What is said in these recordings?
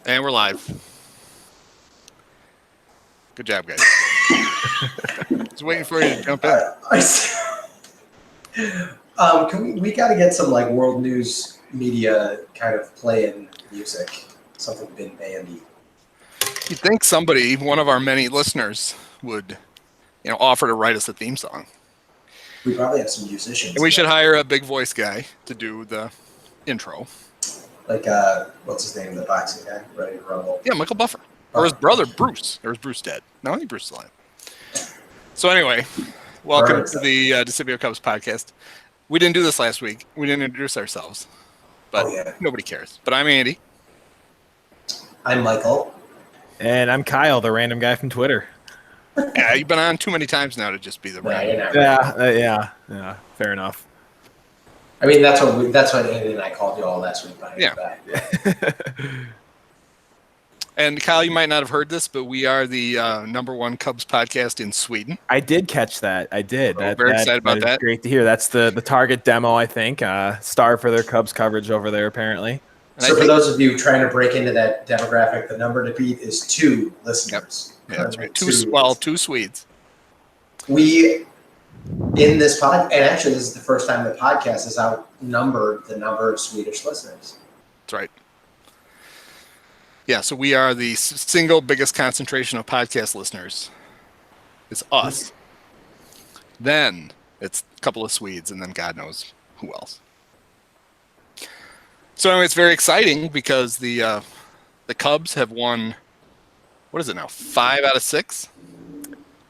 And we're live. Good job, guys. Just waiting for you to jump in. We got to get some like world news media kind of playing music, something big bandy. You'd think somebody, one of our many listeners, would, offer to write us a theme song. We probably have some musicians. And we should hire a big voice guy to do the intro. Like, what's his name? The boxing guy, Ready to Rumble. Yeah, Michael Buffer. Or his brother, Bruce. Or is Bruce dead? No, I think Bruce is alive. So anyway, welcome to the Desipio Cubs Podcast. We didn't do this last week. We didn't introduce ourselves. But nobody cares. But I'm Andy. I'm Michael. And I'm Kyle, the random guy from Twitter. Yeah, you've been on too many times now to just be the random. Yeah, fair enough. I mean, that's what Andy and I called you all last week. Yeah. And Kyle, you might not have heard this, but we are the #1 Cubs podcast in Sweden. I did catch that. I did. We're very excited about that. Great to hear. That's the target demo, I think. Star for their Cubs coverage over there, apparently. So for those of you trying to break into that demographic, the number to beat is 2 listeners. Yep. Yeah, that's right. 2 Swedes. We, in this pod, and actually this is the first time the podcast has outnumbered the number of Swedish listeners. That's right. Yeah, so we are the single biggest concentration of podcast listeners. It's us. Then it's a couple of Swedes, and then God knows who else. So anyway, it's very exciting because the Cubs have won, what is it now, 5 out of 6?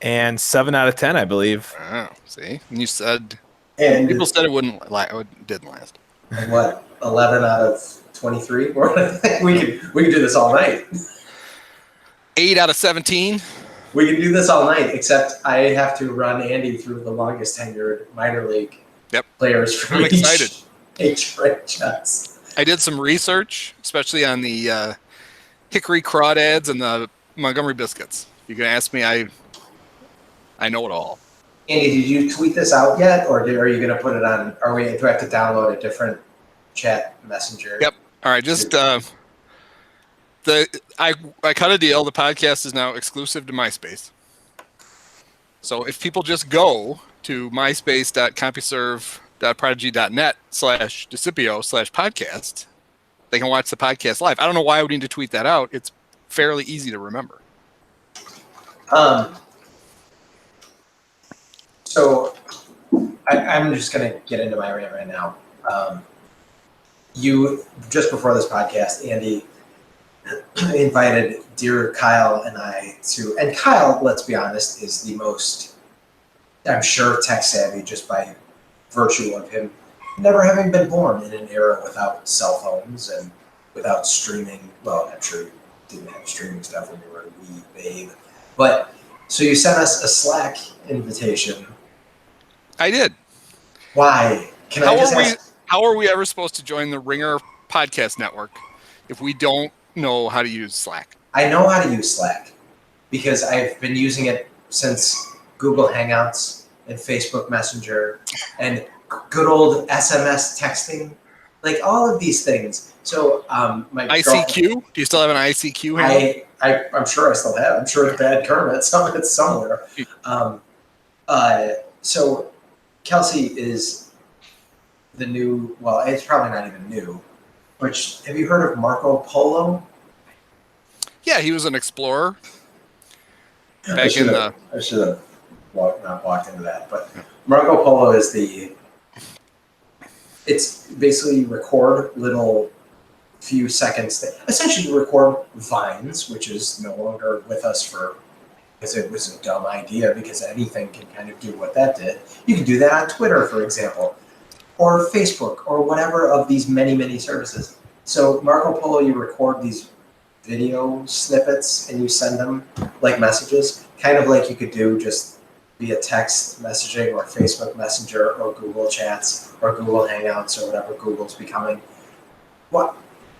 And 7 out of 10, I believe. Oh, see? And you said, and people said it didn't last. And what, 11 out of 23? we can do this all night. 8 out of 17? We can do this all night, except I have to run Andy through the longest tenured minor league players from each franchise. I did some research, especially on the Hickory Crawdads and the Montgomery Biscuits. You can ask me, I know it all. Andy, did you tweet this out yet, or are you going to put it on? Do I have to download a different chat messenger? Yep. All right. Just I cut a deal. The podcast is now exclusive to MySpace. So if people just go to myspace.compuserve.prodigy.net/Desipio/podcast, they can watch the podcast live. I don't know why I would need to tweet that out. It's fairly easy to remember. So I'm just going to get into my rant right now. You, just before this podcast, Andy invited dear Kyle and I to, and Kyle, let's be honest, is the most, I'm sure, tech savvy just by virtue of him never having been born in an era without cell phones and without streaming. Well, I'm sure you didn't have streaming stuff when you were a wee babe. But, so you sent us a Slack invitation. I did. Why? How are we ever supposed to join the Ringer podcast network if we don't know how to use Slack? I know how to use Slack because I've been using it since Google Hangouts and Facebook Messenger and good old SMS texting, like all of these things. So my ICQ? Do you still have an ICQ handle? I'm sure I still have. I'm sure it's Bad Kermit. It's somewhere. So Kelsey is the new, well, it's probably not even new, but have you heard of Marco Polo? Yeah, he was an explorer. I should have not walked into that, but Marco Polo is it's basically record little few seconds, essentially record vines, which is no longer with us because it was a dumb idea because anything can kind of do what that did. You can do that on Twitter, for example, or Facebook, or whatever of these many, many services. So Marco Polo, you record these video snippets and you send them like messages, kind of like you could do just via text messaging or Facebook Messenger or Google Chats or Google Hangouts or whatever Google's becoming.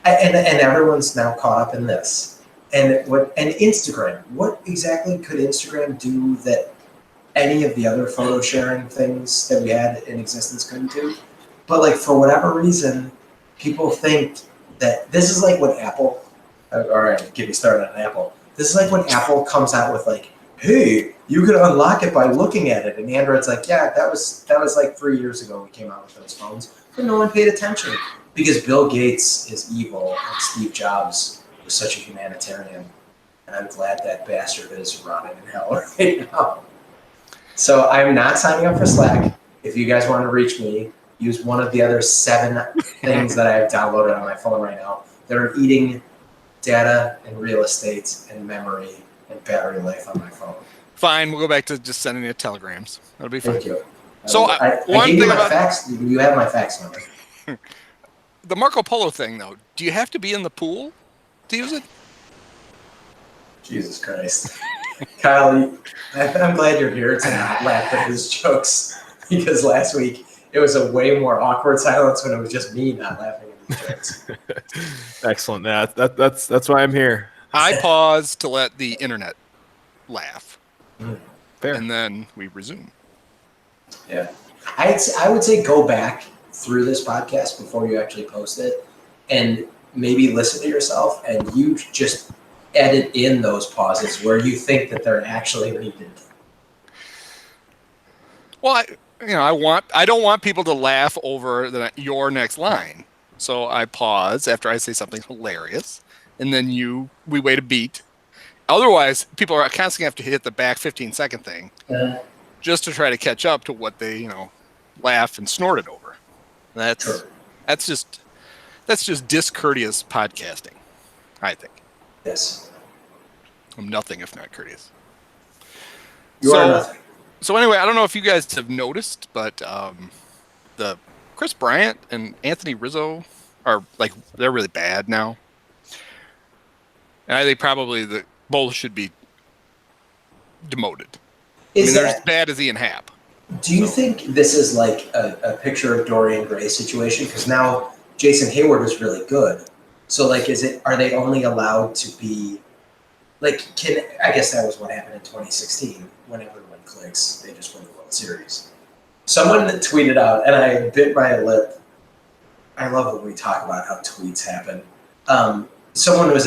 And everyone's now caught up in this. And Instagram, what exactly could Instagram do that any of the other photo sharing things that we had in existence couldn't do? But like for whatever reason, people think that this is like what Apple All right, get me started on Apple. This is like when Apple comes out with like, hey, you can unlock it by looking at it. And Android's like, yeah, that was like 3 years ago we came out with those phones. But no one paid attention because Bill Gates is evil and Steve Jobs was such a humanitarian. And I'm glad that bastard is rotting in hell right now. So I'm not signing up for Slack. If you guys want to reach me, use one of the other 7 things that I have downloaded on my phone right now. They're eating data and real estate and memory and battery life on my phone. Fine, we'll go back to just sending you telegrams. That'll be fine. Thank you. So I gave you my fax. You have my fax number. The Marco Polo thing, though, do you have to be in the pool to use it? Jesus Christ. Kyle, I'm glad you're here to not laugh at his jokes because last week it was a way more awkward silence when it was just me not laughing at his jokes. Excellent. Yeah, that's why I'm here. I pause to let the internet laugh. Fair. And then we resume. Yeah. I would say go back through this podcast before you actually post it and maybe listen to yourself and you just edit in those pauses where you think that they're actually needed. Well, I don't want people to laugh over your next line. So I pause after I say something hilarious, and then we wait a beat. Otherwise, people are constantly have to hit the back 15-second thing just to try to catch up to what they, laugh and snorted over. That's just discourteous podcasting, I think. Yes. I'm nothing if not courteous. You are nothing. So anyway, I don't know if you guys have noticed, but the Chris Bryant and Anthony Rizzo are they're really bad now. And I think probably both should be demoted. They're as bad as Ian Happ. Do you think this is like a picture of Dorian Gray situation? Because now Jason Hayward is really good. So are they only allowed to be I guess that was what happened in 2016 when everyone clicks, they just win the World Series. Someone tweeted out, and I bit my lip. I love when we talk about how tweets happen. Someone was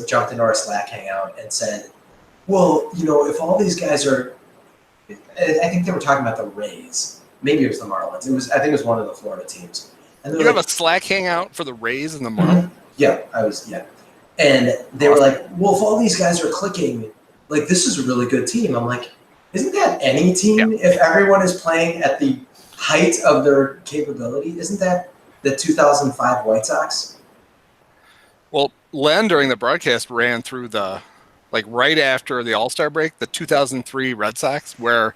jumped into our Slack hangout and said, well, if all these guys are, I think they were talking about the Rays. Maybe it was the Marlins. I think it was one of the Florida teams. And you have a Slack hangout for the Rays and the Marlins? Yeah, yeah. And they were like, well, if all these guys are clicking, this is a really good team. I'm like, isn't that any team? Yeah. If everyone is playing at the height of their capability, isn't that the 2005 White Sox? Well, Len during the broadcast ran through the, right after the All-Star break, the 2003 Red Sox, where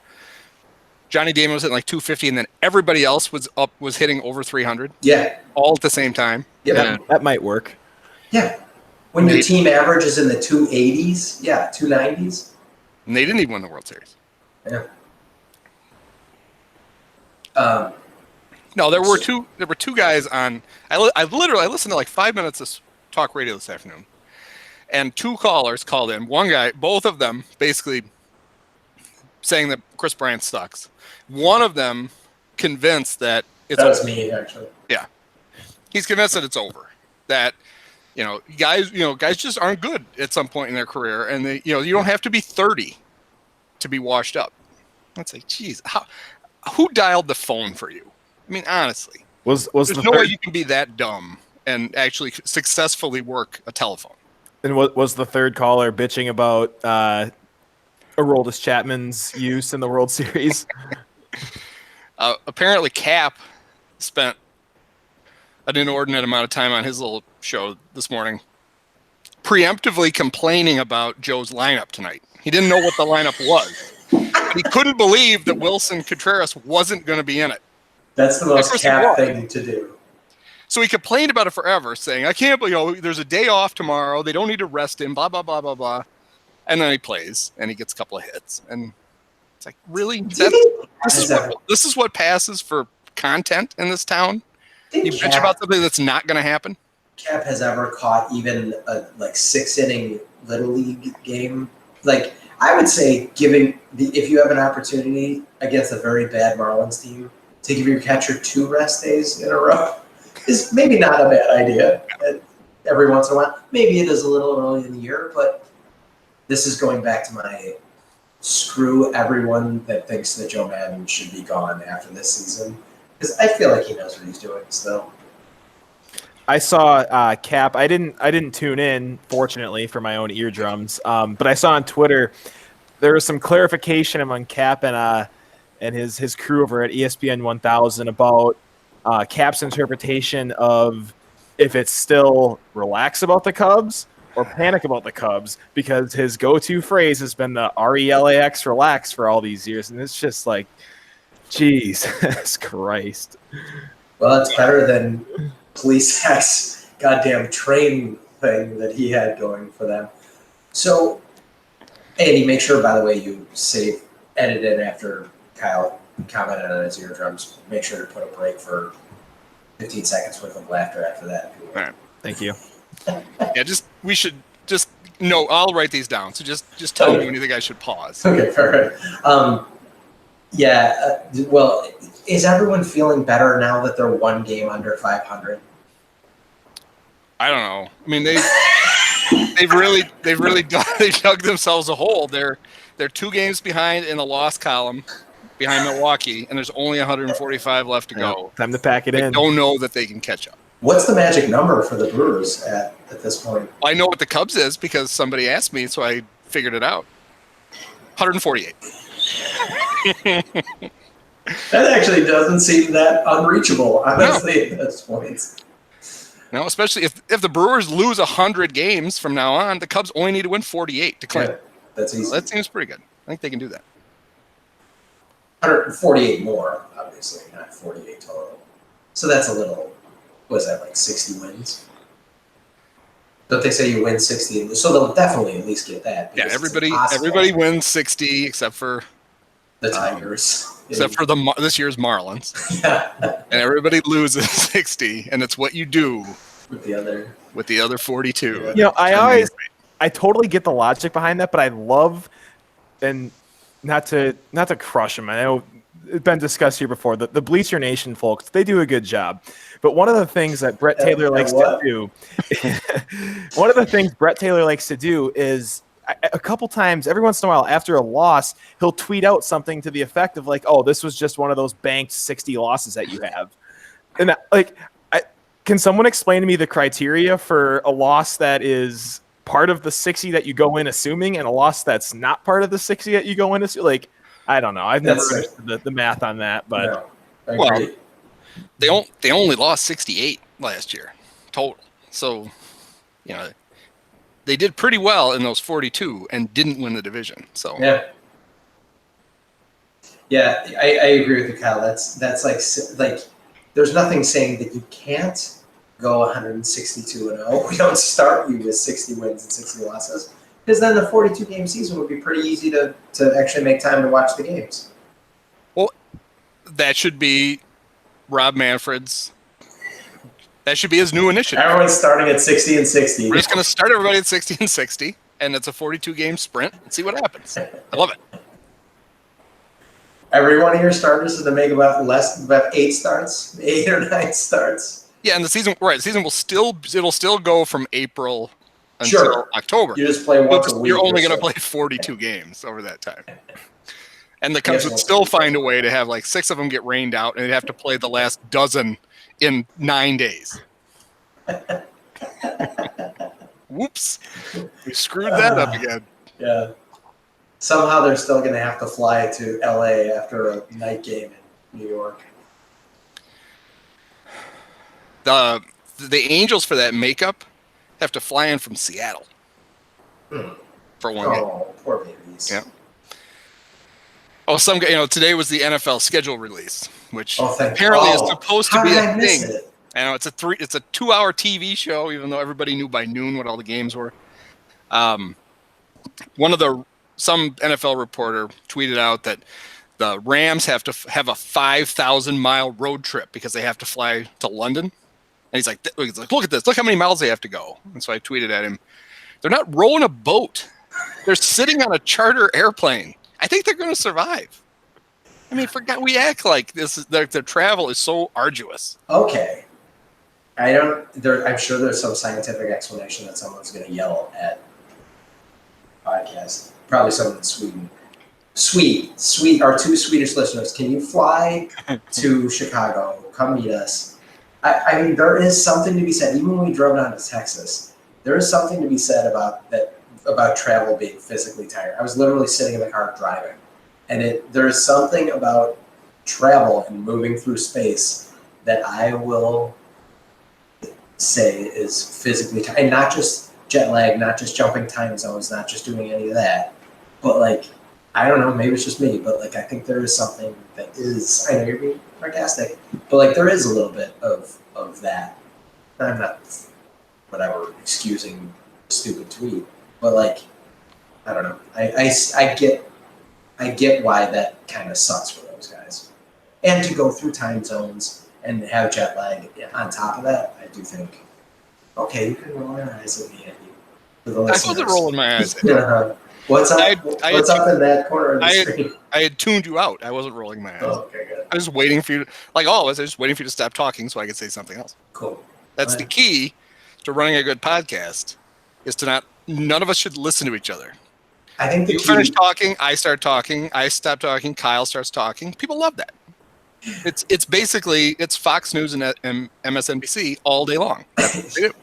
Johnny Damon was hitting 250, and then everybody else was hitting over 300. Yeah. All at the same time. Yeah. That might work. Yeah. When your team average is in the 280s, 290s. And they didn't even win the World Series. Yeah. No, there were two guys on. I listened to 5 minutes of talk radio this afternoon, and 2 callers called in. One guy, both of them, basically saying that Chris Bryant sucks. One of them convinced that it's. That was me, actually. Yeah, he's convinced that it's over. That. Guys just aren't good at some point in their career, and you don't have to be 30 to be washed up. Let's say, geez, who dialed the phone for you? I mean, honestly, there's no way you can be that dumb and actually successfully work a telephone. And what was the third caller bitching about Aroldis Chapman's use in the World Series? Apparently, Cap spent an inordinate amount of time on his little show this morning preemptively complaining about Joe's lineup tonight. He didn't know what the lineup was. He couldn't believe that Wilson Contreras wasn't going to be in it. That's the most Cap thing to do. So he complained about it forever, saying, I can't believe, there's a day off tomorrow. They don't need to rest him, blah, blah, blah, blah, blah. And then he plays, and he gets a couple of hits. And it's like, really? This is what passes for content in this town? You bitch about something that's not going to happen? Cap has ever caught even a 6-inning Little League game? I would say if you have an opportunity against a very bad Marlins team to give your catcher 2 rest days in a row is maybe not a bad idea. every once in a while. Maybe it is a little early in the year, but this is going back to my screw everyone that thinks that Joe Madden should be gone after this season, because I feel like he knows what he's doing still. I saw Cap. I didn't tune in, fortunately, for my own eardrums. But I saw on Twitter there was some clarification among Cap and his crew over at ESPN 1000 about Cap's interpretation of if it's still relax about the Cubs or panic about the Cubs, because his go-to phrase has been the RELAX, relax, for all these years, and it's just like, Jesus Christ. Well, it's better than Police Act's goddamn train thing that he had going for them. So, Andy, make sure, by the way, you edit in after Kyle commented on his eardrums. Make sure to put a break for 15 seconds worth of laughter after that. All right. Thank you. Yeah, no, I'll write these down. So just tell me when you think I should pause. Okay, perfect. Well, is everyone feeling better now that they're one game under 500? I don't know. I mean, they've really dug themselves a hole. They're 2 games behind in the loss column behind Milwaukee, and there's only 145 left to go. Time to pack it in. I don't know that they can catch up. What's the magic number for the Brewers at this point? I know what the Cubs is because somebody asked me, so I figured it out. 148. That actually doesn't seem that unreachable, honestly, at this point. No, especially if the Brewers lose 100 games from now on, the Cubs only need to win 48 to clinch. Yeah, that's easy. That seems pretty good. I think they can do that. 148 more, obviously, not 48 total. So that's a little, what is that, like 60 wins? Don't they say you win 60? So they'll definitely at least get that. Yeah, everybody wins 60 except for the Tigers. Except for this year's Marlins. Yeah. And everybody loses 60, and it's what you do with the other 42. You know, I totally get the logic behind that, but I love, and not to crush them. I know it's been discussed here before. The Bleacher Nation folks, they do a good job. But one of the things that Brett Taylor likes to do, one of the things Brett Taylor likes to do is a couple times, every once in a while, after a loss, he'll tweet out something to the effect of like, "Oh, this was just one of those banked 60 losses that you have." And can someone explain to me the criteria for a loss that is part of the 60 that you go in assuming, and a loss that's not part of the 60 that you go in assuming? Like, I don't know. I've never understood the math on that, but they only lost 68 last year total. So, you know, they did pretty well in those 42 and didn't win the division. So yeah, I agree with you, Kyle. That's like there's nothing saying that you can't go 162-0. We don't start you with 60 wins and 60 losses, because then the 42 game season would be pretty easy to actually make time to watch the games. Well, that should be Rob Manfred's. That should be his new initiative. Everyone's starting at 60 and 60. We're just going to start everybody at 60 and 60, and it's a 42-game sprint, and see what happens. I love it. Every one of your starters is to make about 8 or 9 starts. Yeah, and the season will still go from April until October. You just play once a week. You're only going to play 42 games over that time. And the Cubs would still find a way to have like 6 of them get rained out, and they'd have to play the last dozen in 9 days. Whoops. We screwed that up again. Yeah. Somehow they're still going to have to fly to LA after a night game in New York. The Angels for that makeup have to fly in from Seattle for one game. Oh, poor babies. Yeah. Oh, today was the NFL schedule release, which apparently is supposed to be a thing. I know it's a 2-hour TV show, even though everybody knew by noon what all the games were. Some NFL reporter tweeted out that the Rams have to have a 5,000-mile road trip because they have to fly to London. And he's like, look at this. Look how many miles they have to go. And so I tweeted at him, they're not rowing a boat. They're sitting on a charter airplane. I think they're going to survive. I mean, we act like their travel is so arduous. Okay. I don't. I'm sure there's some scientific explanation that someone's going to yell at podcast. Probably someone in Sweden. Sweet. Our 2 Swedish listeners. Can you fly to Chicago? Come meet us. I mean, there is something to be said. Even when we drove down to Texas, there is something to be said about travel being physically tired. I was literally sitting in the car driving, and there is something about travel and moving through space that I will say is physically tired. And not just jet lag, not just jumping time zones, not just doing any of that, but like, I don't know, maybe it's just me, but like, I think there is something that is, I know you're being sarcastic, but like, there is a little bit of that. I'm not, whatever, excusing a stupid tweet, but like, I don't know. I get why that kind of sucks for those guys. And to go through time zones and have jet lag on top of that, I do think, okay, you can roll your eyes at me, Andy. I wasn't rolling my eyes at you. What's up? What's up in that corner of the screen? I had tuned you out. I wasn't rolling my eyes. Oh, okay, good. I was waiting for you, like all of us, I was just waiting for you to stop talking so I could say something else. Cool. That's the key to running a good podcast, is to none of us should listen to each other. I think you finish talking, I start talking, I stop talking, Kyle starts talking. People love that. It's basically Fox News and MSNBC all day long. That's what they do.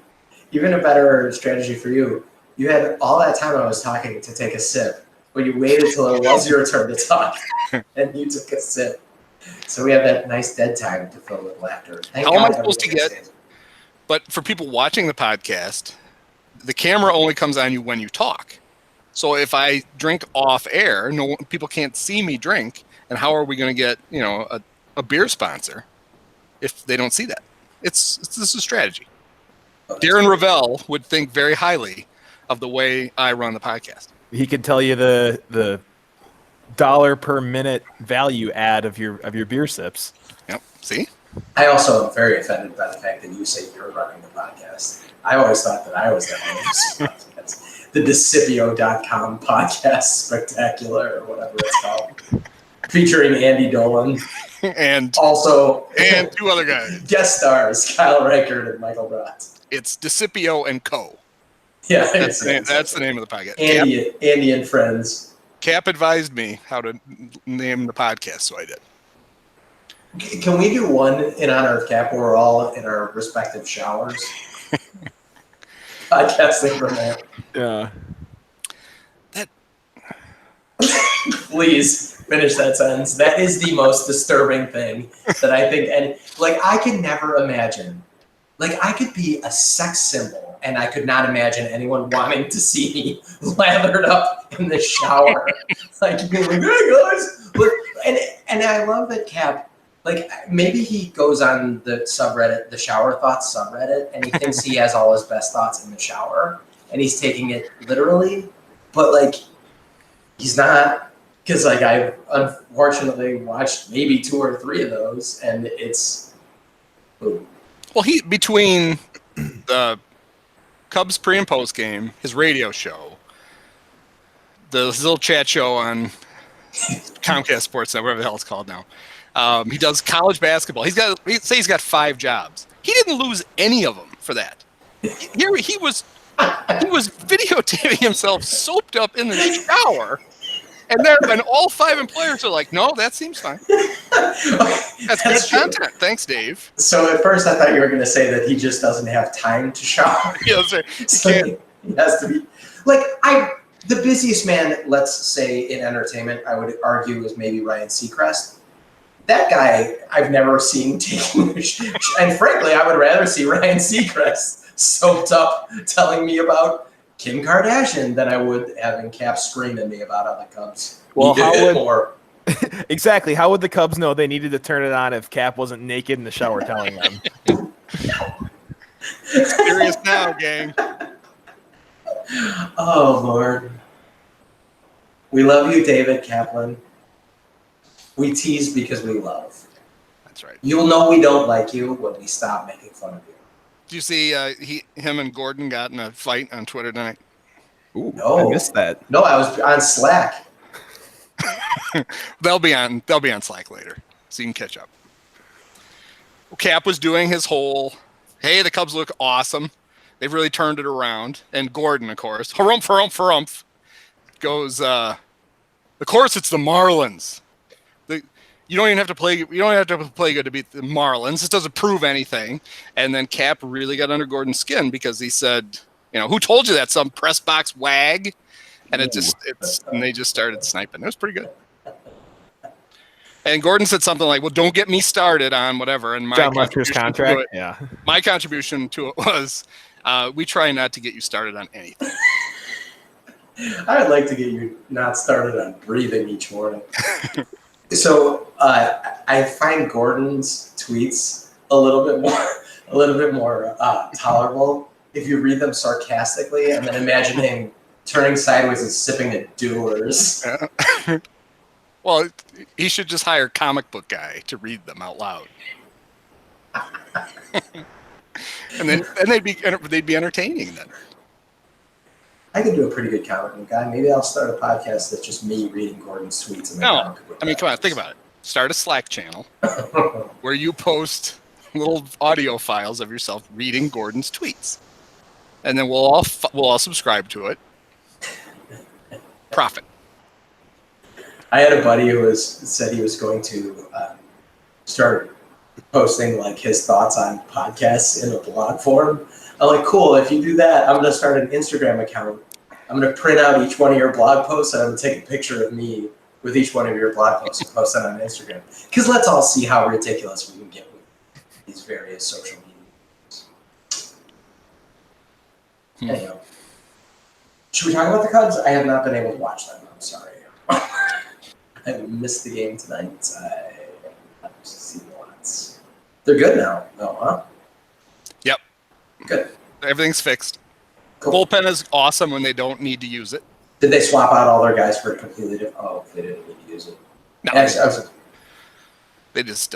Even a better strategy for you. You had all that time I was talking to take a sip, but you waited till it was your turn to talk, and you took a sip. So we have that nice dead time to fill with laughter. How am I supposed to get? But for people watching the podcast, the camera only comes on you when you talk. So if I drink off air, people can't see me drink, and how are we going to get a beer sponsor if they don't see that? This is a strategy. Darren Ravel would think very highly of the way I run the podcast. He could tell you the dollar per minute value add of your beer sips. Yep. See? I also am very offended by the fact that you say you're running the podcast. I always thought that I was the podcast. The Desipio.com podcast spectacular, or whatever it's called. Featuring Andy Dolan. and 2 other guys. Guest stars, Kyle Reichert and Michael Bratz. It's Desipio and Co. Yeah, that's the name of the podcast. Andy and Friends. Cap advised me how to name the podcast, so I did. Can we do one in honor of Cap where we're all in our respective showers? Podcasting from there. Yeah. Please finish that sentence. That is the most disturbing thing that I think. And like, I could never imagine. Like, I could be a sex symbol, and I could not imagine anyone wanting to see me lathered up in the shower. Like, being like, hey guys, look. And I love that Cap. Like, maybe he goes on the subreddit, the Shower Thoughts subreddit, and he thinks he has all his best thoughts in the shower, and he's taking it literally. But like, he's not, because like, I've unfortunately watched maybe 2 or 3 of those, and it's. Ooh. Well, between the Cubs pre and post game, his radio show, his little chat show on Comcast Sports, whatever the hell it's called now. He does college basketball. He's got 5 jobs. He didn't lose any of them for that. He was videotaping himself soaped up in the shower, and all 5 employers are like, "No, that seems fine. That's good content. Thanks, Dave." So at first, I thought you were going to say that he just doesn't have time to shower. Yeah, that's right. So he has to be like the busiest man. Let's say in entertainment, I would argue is maybe Ryan Seacrest. That guy, I've never seen taking and frankly, I would rather see Ryan Seacrest soaked up telling me about Kim Kardashian than I would having Cap scream at me about how the Cubs exactly. How would the Cubs know they needed to turn it on if Cap wasn't naked in the shower telling them? Serious now, gang. Oh, Lord. We love you, David Kaplan. We tease because we love. That's right. You'll know we don't like you when we stop making fun of you. Did you see him and Gordon got in a fight on Twitter tonight? Ooh, no, I missed that. No, I was on Slack. They'll be on Slack later, so you can catch up. Cap was doing his whole hey, the Cubs look awesome. They've really turned it around. And Gordon, of course, harumph, goes, of course it's the Marlins. You don't even have to play. You don't have to play good to beat the Marlins. This doesn't prove anything. And then Cap really got under Gordon's skin because he said, who told you that? Some press box wag. And and they just started sniping. It was pretty good. And Gordon said something like, "Well, don't get me started on whatever." And John Lester's contract. My contribution to it was, we try not to get you started on anything. I would like to get you not started on breathing each morning. So I find Gordon's tweets a little bit more tolerable if you read them sarcastically and then imagine him turning sideways and sipping a Doers. Yeah. Well, he should just hire a comic book guy to read them out loud. and they'd be entertaining then. I could do a pretty good comic book guy. Maybe I'll start a podcast that's just me reading Gordon's tweets. And come on, think about it. Start a Slack channel where you post little audio files of yourself reading Gordon's tweets, and then we'll all subscribe to it. Profit. I had a buddy who said he was going to start posting like his thoughts on podcasts in a blog form. I'm like, cool. If you do that, I'm going to start an Instagram account. I'm going to print out each one of your blog posts and I'm going to take a picture of me with each one of your blog posts and post it on Instagram. Because let's all see how ridiculous we can get with these various social media. Anyhow, should we talk about the Cubs? I have not been able to watch them. I'm sorry. I missed the game tonight. I've seen lots. They're good now, though, huh? Yep. Good. Everything's fixed. Cool. Bullpen is awesome when they don't need to use it. Did they swap out all their guys for a completely different? Oh, they didn't need to use it. No, they just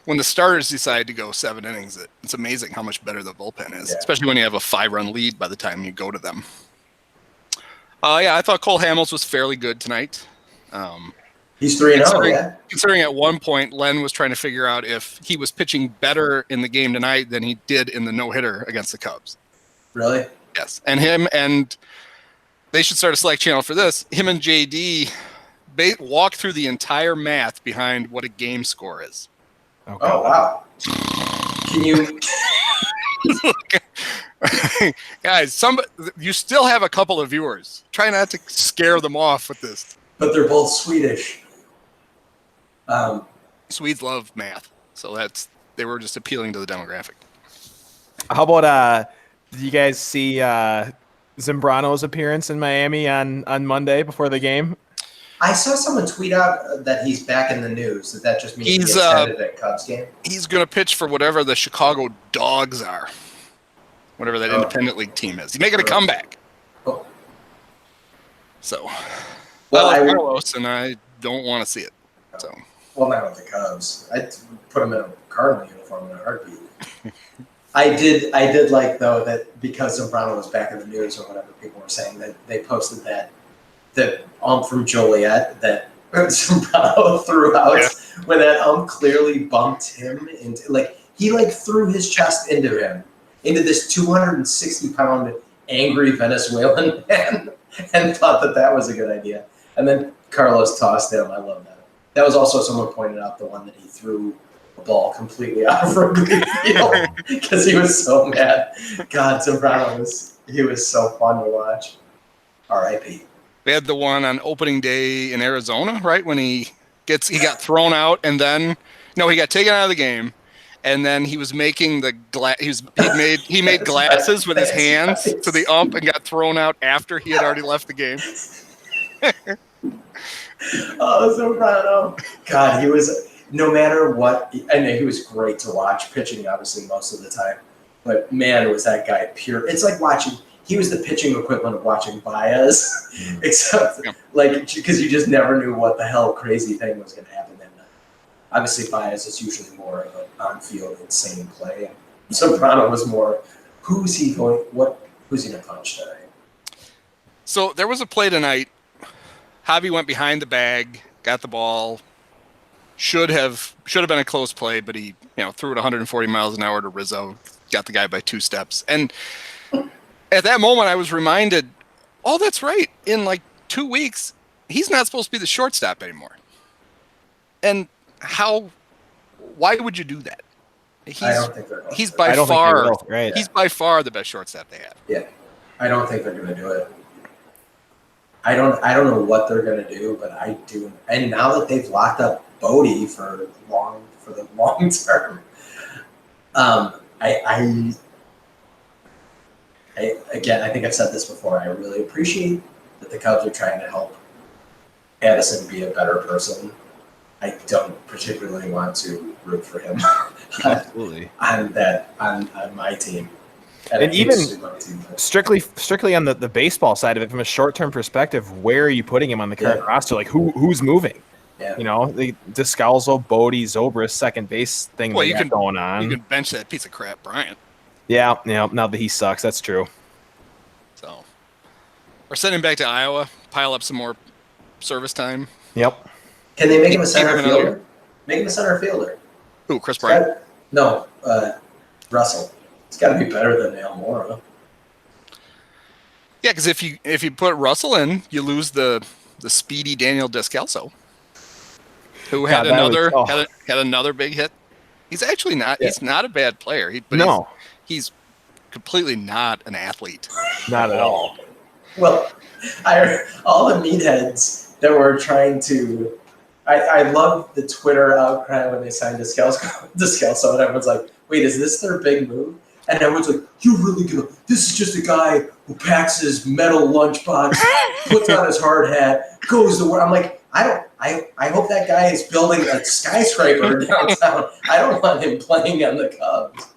when the starters decide to go 7 innings, it's amazing how much better the bullpen is, especially when you have a 5-run lead by the time you go to them. I thought Cole Hamels was fairly good tonight. He's 3-0, yeah. Considering at one point Len was trying to figure out if he was pitching better in the game tonight than he did in the no-hitter against the Cubs. Really? Yes. And they should start a Slack channel for this. Him and JD walk through the entire math behind what a game score is. Okay. Oh, wow. Can you... Guys, you still have a couple of viewers. Try not to scare them off with this. But they're both Swedish. Swedes love math, so they were just appealing to the demographic. How about did you guys see Zambrano's appearance in Miami on Monday before the game? I saw someone tweet out that he's back in the news. That just means he's attended that Cubs game? He's going to pitch for whatever the Chicago Dogs are. Whatever that independent league team is. He's making a comeback. Oh. So, well, I like Carlos, and I don't want to see it. So, well, not with the Cubs. I'd put him in a Cardinal uniform in a heartbeat. I did like, though, that because Zambrano was back in the news or whatever people were saying, that they posted that the from Joliet that Zambrano threw out when that clearly bumped him into, he threw his chest into this 260-pound angry Venezuelan man and thought that was a good idea. And then Carlos tossed him. I love that. That was also someone pointed out the one that he threw the ball completely out of Wrigley Field because he was so mad. God, Zambrano was so fun to watch. R.I.P. They had the one on opening day in Arizona, right? When he got thrown out and then he got taken out of the game. And then he was making the he made glasses with his hands to the ump and got thrown out after he had already left the game. Oh, Zambrano. God, he was, no matter what, I mean, he was great to watch, pitching obviously most of the time. But man, was that guy pure. It's like he was the pitching equivalent of watching Baez, except because you just never knew what the hell crazy thing was going to happen that night. Obviously, Baez is usually more of an on-field insane play. Zambrano was more, who's he going to punch tonight? So there was a play tonight. Javi went behind the bag, got the ball. Should have been a close play, but he threw it 140 miles an hour to Rizzo. got the guy by 2 steps. And at that moment, I was reminded, oh, that's right. In like 2 weeks, he's not supposed to be the shortstop anymore. And why would you do that? I don't think they're going he's to. by I don't think they far will, right. he's by far the best shortstop they have. Yeah, I don't think they're going to do it. I don't know what they're going to do, but I do. And now that they've locked up Bodie for the long term, I think I've said this before. I really appreciate that the Cubs are trying to help Addison be a better person. I don't particularly want to root for him. Absolutely. on my team. And even strictly on the baseball side of it, from a short-term perspective, where are you putting him on the current roster? Like, who's moving? Yeah. You know, the Descalso, Bodie, Zobrist second base thing going on. You can bench that piece of crap, Bryant. Yeah, now that he sucks, that's true. So we're sending him back to Iowa, pile up some more service time. Yep. Can they make him a center fielder? Make him a center fielder. Who, Chris Bryant? No, Russell. It's got to be better than Almora. Yeah, because if you put Russell in, you lose the speedy Daniel Descalso, who had another big hit. He's actually not. Yeah. He's not a bad player. He's completely not an athlete. Not at all. Well, all the meatheads that were trying to. I love the Twitter outcry when they signed Descalso, and everyone's like, "Wait, is this their big move?" And everyone's like, "You're really gonna? This is just a guy who packs his metal lunchbox, puts on his hard hat, goes to work." I'm like, I hope that guy is building a skyscraper downtown. I don't want him playing on the Cubs.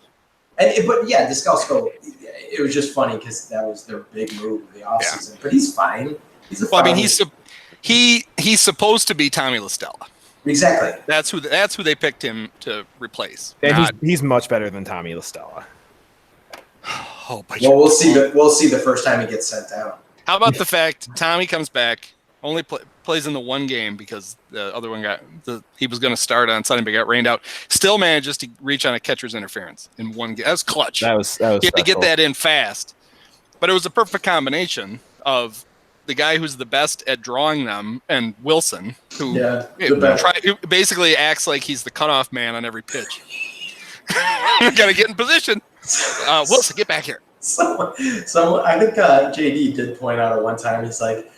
But yeah, Descalso. It was just funny because that was their big move of the offseason. Yeah. But he's fine. He's supposed to be Tommy La Stella. Exactly. That's who they picked him to replace. And he's much better than Tommy La Stella. Oh, we'll see the first time he gets sent down. How about the fact Tommy comes back, only plays in the one game because the other one he was going to start on Sunday but got rained out. Still manages to reach on a catcher's interference in one game. That was clutch. That was he had to get that in fast. But it was a perfect combination of the guy who's the best at drawing them and Wilson, who basically acts like he's the cutoff man on every pitch. Got to get in position. Wilson, get back here. So I think JD did point out at one time, he's like,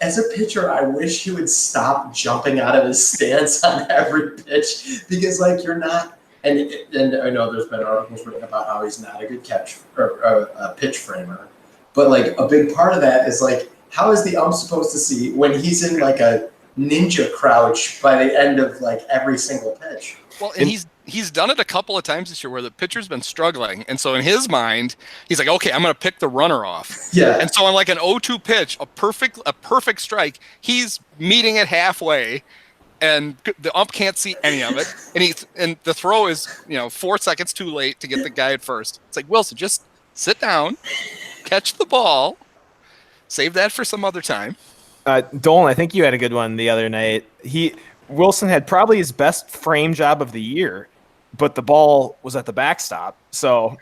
as a pitcher, I wish he would stop jumping out of his stance on every pitch because, like, you're not. And I know there's been articles written about how he's not a good catch or a pitch framer, but like a big part of that is like, how is the ump supposed to see when he's in like a ninja crouch by the end of like every single pitch? Well, and he's done it a couple of times this year where the pitcher's been struggling, and so in his mind, he's like, okay, I'm going to pick the runner off. Yeah. And so on like an 0-2 pitch, a perfect strike, he's meeting it halfway, and the ump can't see any of it, and the throw is 4 seconds too late to get the guy at first. It's like, Wilson, just sit down, catch the ball, save that for some other time. Dolan, I think you had a good one the other night. Wilson had probably his best frame job of the year, but the ball was at the backstop. So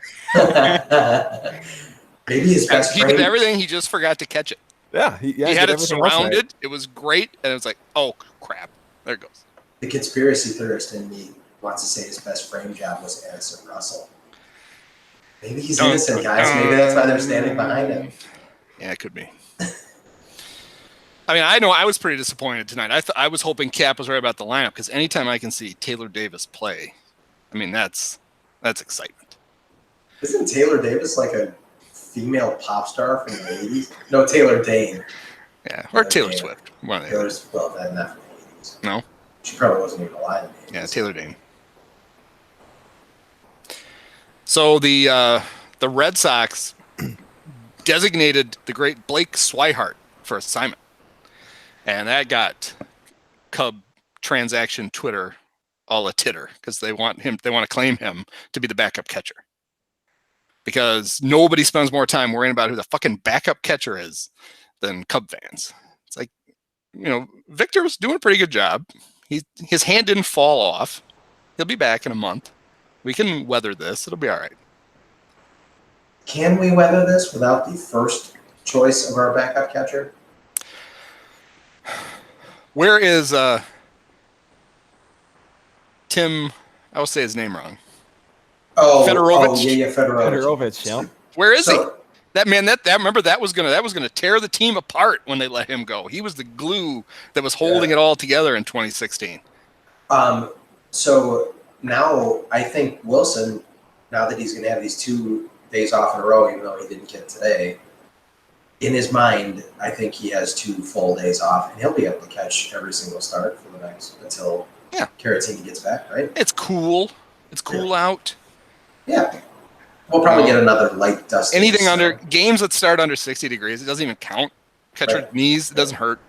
maybe his best he did everything. He just forgot to catch it. Yeah, he had it surrounded. Right. It was great, and it was like, oh crap, there it goes. The conspiracy theorist in me wants to say his best frame job was Addison Russell. Maybe he's innocent, guys. Maybe that's why they're standing behind him. Yeah, it could be. I mean, I know I was pretty disappointed tonight. I was hoping Cap was right about the lineup because anytime I can see Taylor Davis play, I mean, that's excitement. Isn't Taylor Davis like a female pop star from the 80s? No, Taylor Dane. Yeah, or Taylor Swift. One of the not from the 80s. No? She probably wasn't even alive in the 80s. Yeah, Taylor Dane. So the Red Sox designated the great Blake Swihart for assignment. And that got Cub transaction Twitter all a titter because they want to claim him to be the backup catcher. Because nobody spends more time worrying about who the fucking backup catcher is than Cub fans. It's like, Victor was doing a pretty good job. His hand didn't fall off. He'll be back in a month. We can weather this. It'll be all right. Can we weather this without the first choice of our backup catcher? Where is Tim? I will say his name wrong. Fedorovich? Yeah, Fedorovich. Fedorovich, yeah. Where is he? That man, that remember that was gonna tear the team apart when they let him go. He was the glue that was holding it all together in 2016. So now I think Wilson, now that he's gonna have these 2 days off in a row, even though he didn't get today, in his mind, I think he has 2 full days off, and he'll be able to catch every single start for the next until Caratini gets back, right? It's cool. It's cool out. Yeah. We'll probably get another light dust. Anything under games that start under 60 degrees, it doesn't even count. Catcher knees, it doesn't hurt.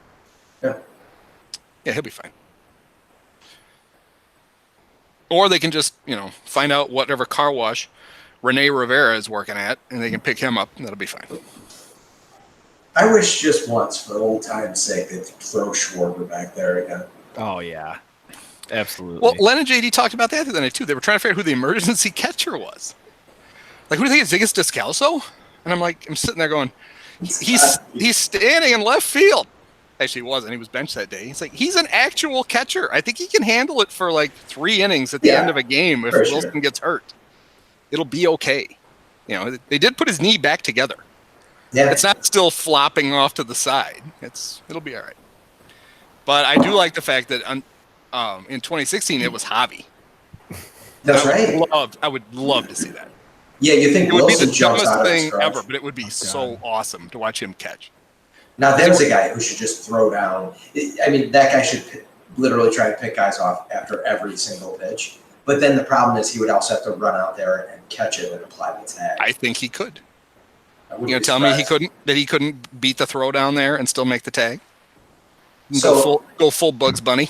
Yeah. Yeah, he'll be fine. Or they can just, find out whatever car wash Rene Rivera is working at, and they can pick him up, and that'll be fine. I wish just once, for old time's sake, they'd throw Schwarber back there again. Oh, yeah. Absolutely. Well, Len and JD talked about that the other night, too. They were trying to figure out who the emergency catcher was. Like, who do you think is Descalso? And I'm sitting there going, he's standing in left field. Actually, he wasn't. He was benched that day. He's like, he's an actual catcher. I think he can handle it for like 3 innings at the end of a game if Wilson gets hurt. It'll be okay. They did put his knee back together. Yeah. It's not still flopping off to the side. It'll be all right. But I do like the fact that in 2016 it was Javi. That's right. I would love to see that. Yeah, you think it would Wilson be the dumbest thing ever, but it would be so awesome to watch him catch. Now, there's a guy who should just throw down. I mean, that guy should literally try to pick guys off after every single pitch. But then the problem is he would also have to run out there and catch it and apply the tag. I think he could. Tell me he couldn't beat the throw down there and still make the tag? So, go full Bugs Bunny?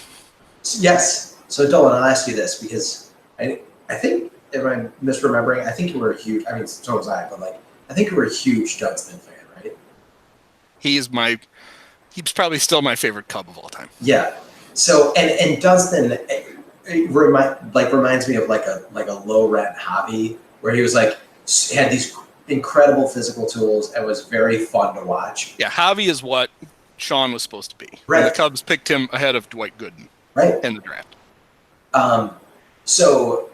Yes. So, Dolan, I'll ask you this because I think, if I'm misremembering, I think you were a huge, so was I, but I think you were a huge Dunston fan, right? He's probably still my favorite Cub of all time. Yeah. So, and Dunston reminds me of like a low rent hobby where he was had these incredible physical tools and was very fun to watch. Yeah, Javi is what Sean was supposed to be. Right. And the Cubs picked him ahead of Dwight Gooden. Right. In the draft. So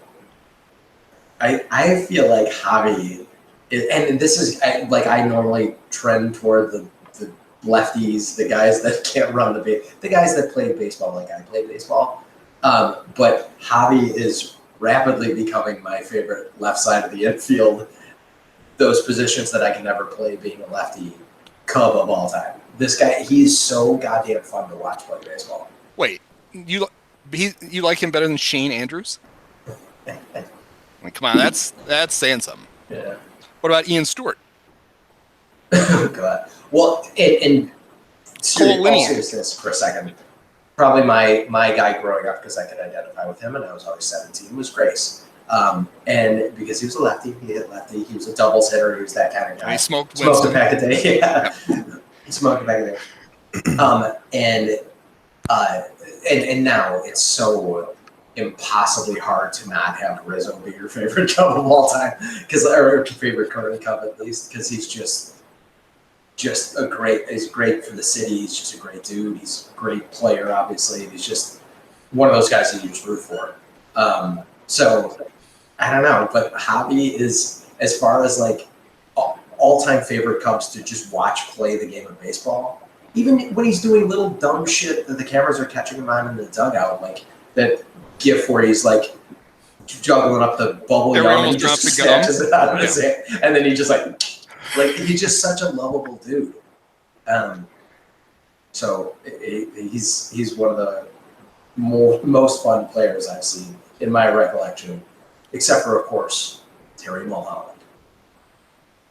I feel like Javi, and this is I normally trend toward the lefties, the guys that can't run the guys that play baseball like I play baseball. But Javi is rapidly becoming my favorite left side of the infield. Those positions that I can never play, being a lefty, Cub of all time. This guy, he's so goddamn fun to watch play baseball. Wait, you like him better than Shane Andrews? Come on, that's saying something. Yeah. What about Ian Stewart? Oh God. Well, and seriousness for a second. Probably my guy growing up because I could identify with him, and I was always 17 was Grace. And because he was a lefty, he hit lefty. He was a doubles hitter. He was that kind of guy. He smoked a pack a day. Yeah, he smoked a pack a day. And now it's so impossibly hard to not have Rizzo be your favorite Cub of all time, or favorite current Cub at least, because he's just he's great for the city. He's just a great dude. He's a great player, obviously. He's just one of those guys that you just root for. So I don't know, but Javi is, as far as all-time favorite Cubs to just watch play the game of baseball. Even when he's doing little dumb shit that the cameras are catching him on in the dugout, like that gif where he's juggling up the bubble gum and he just snatches it out of his hand, and then he just he's just such a lovable dude. So he's one of the most fun players I've seen in my recollection, except for, of course, Terry Mulholland.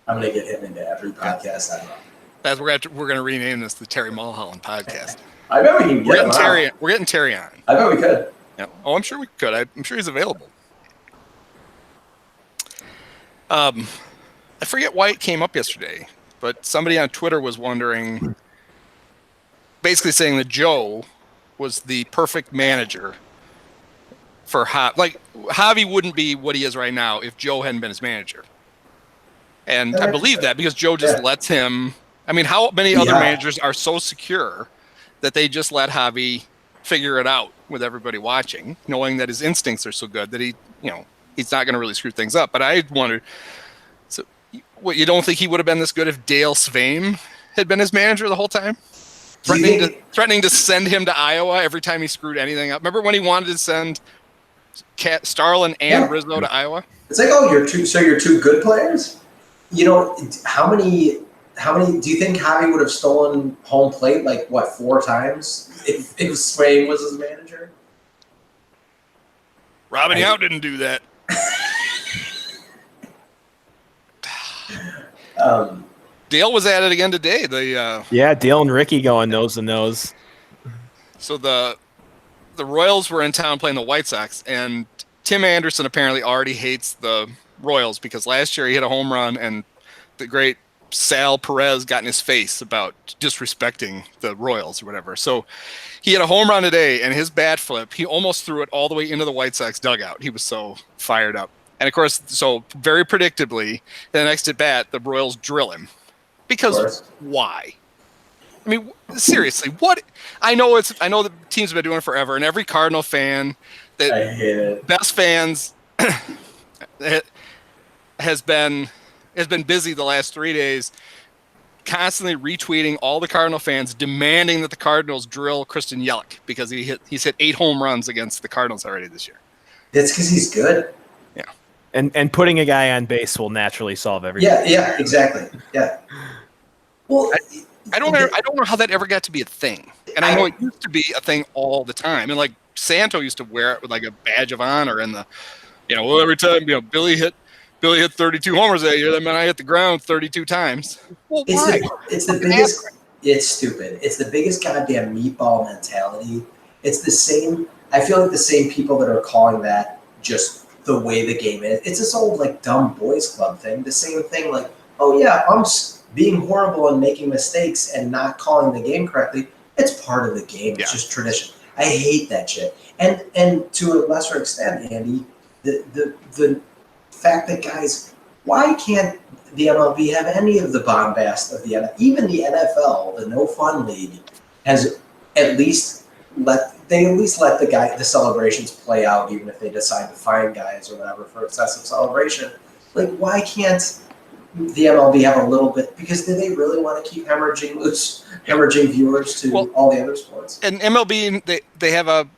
I'm going to get him into every podcast I love. We're going to rename this the Terry Mulholland podcast. I bet we can get him on. We're getting Terry on. I bet we could. Yeah. Oh, I'm sure we could. I'm sure he's available. I forget why it came up yesterday, but somebody on Twitter was wondering, basically saying that Joe was the perfect manager for Javi. Javi wouldn't be what he is right now if Joe hadn't been his manager. And I believe that because Joe just lets him. I mean, how many other managers are so secure that they just let Javi figure it out with everybody watching, knowing that his instincts are so good that he's not going to really screw things up. But I wondered, so what, you don't think he would have been this good if Dale Svein had been his manager the whole time? Threatening to send him to Iowa every time he screwed anything up. Remember when he wanted to send Starlin and Rizzo to Iowa? It's like, oh, you're two good players? How many do you think Javi would have stolen home plate, 4 times if Swain was his manager? Robin Yount didn't do that. Dale was at it again today. Dale and Ricky going nose to nose. So the Royals were in town playing the White Sox, and Tim Anderson apparently already hates the Royals because last year he hit a home run, and the great Sal Perez got in his face about disrespecting the Royals or whatever. So he hit a home run today, and his bat flip, he almost threw it all the way into the White Sox dugout. He was so fired up. And, of course, so very predictably, the next at bat, the Royals drill him. Because why? I mean, seriously, what? I know the teams have been doing it forever, and every Cardinal fan that I hate it. Best fans has been busy the last 3 days constantly retweeting all the Cardinal fans demanding that the Cardinals drill Christian Yelich because he's hit 8 home runs against the Cardinals already this year. That's because he's good. Yeah. And putting a guy on base will naturally solve everything. Yeah, exactly. Yeah. Well, I don't know how that ever got to be a thing. And I know it used to be a thing all the time. And like Santo used to wear it with like a badge of honor and every time, Billy hit 32 homers that year. That meant I hit the ground 32 times. Well, why? It's the biggest. It's stupid. It's the biggest goddamn meatball mentality. It's the same. I feel like the same people that are calling that just the way the game is. It's this old dumb boys club thing. The same thing. Oh yeah, I'm being horrible and making mistakes and not calling the game correctly. It's part of the game. It's just tradition. I hate that shit. And to a lesser extent, Andy, the fact that guys, why can't the MLB have any of the bombast of the NFL? Even the NFL, the no fun league, has at least let the celebrations play out, even if they decide to fine guys or whatever for excessive celebration. Why can't the MLB have a little bit? Because do they really want to keep hemorrhaging viewers to all the other sports? And MLB, they have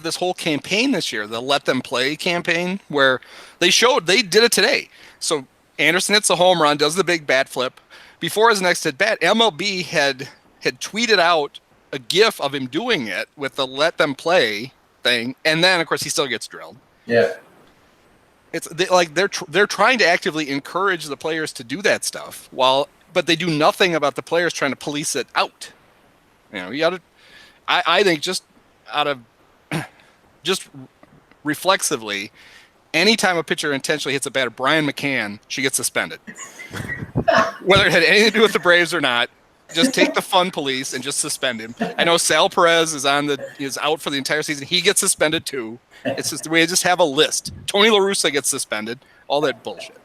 this whole campaign this year, the Let Them Play campaign, where they did it today. So Anderson hits a home run, does the big bat flip. Before his next at bat, MLB had tweeted out a GIF of him doing it with the Let Them Play thing, and then of course he still gets drilled. Yeah, they're trying to actively encourage the players to do that stuff, but they do nothing about the players trying to police it out. You got to. I think just reflexively, anytime a pitcher intentionally hits a batter, Brian McCann should get suspended. Whether it had anything to do with the Braves or not, just take the fun police and just suspend him. I know Sal Perez is out for the entire season. He gets suspended too. It's just we just have a list. Tony La Russa gets suspended. All that bullshit.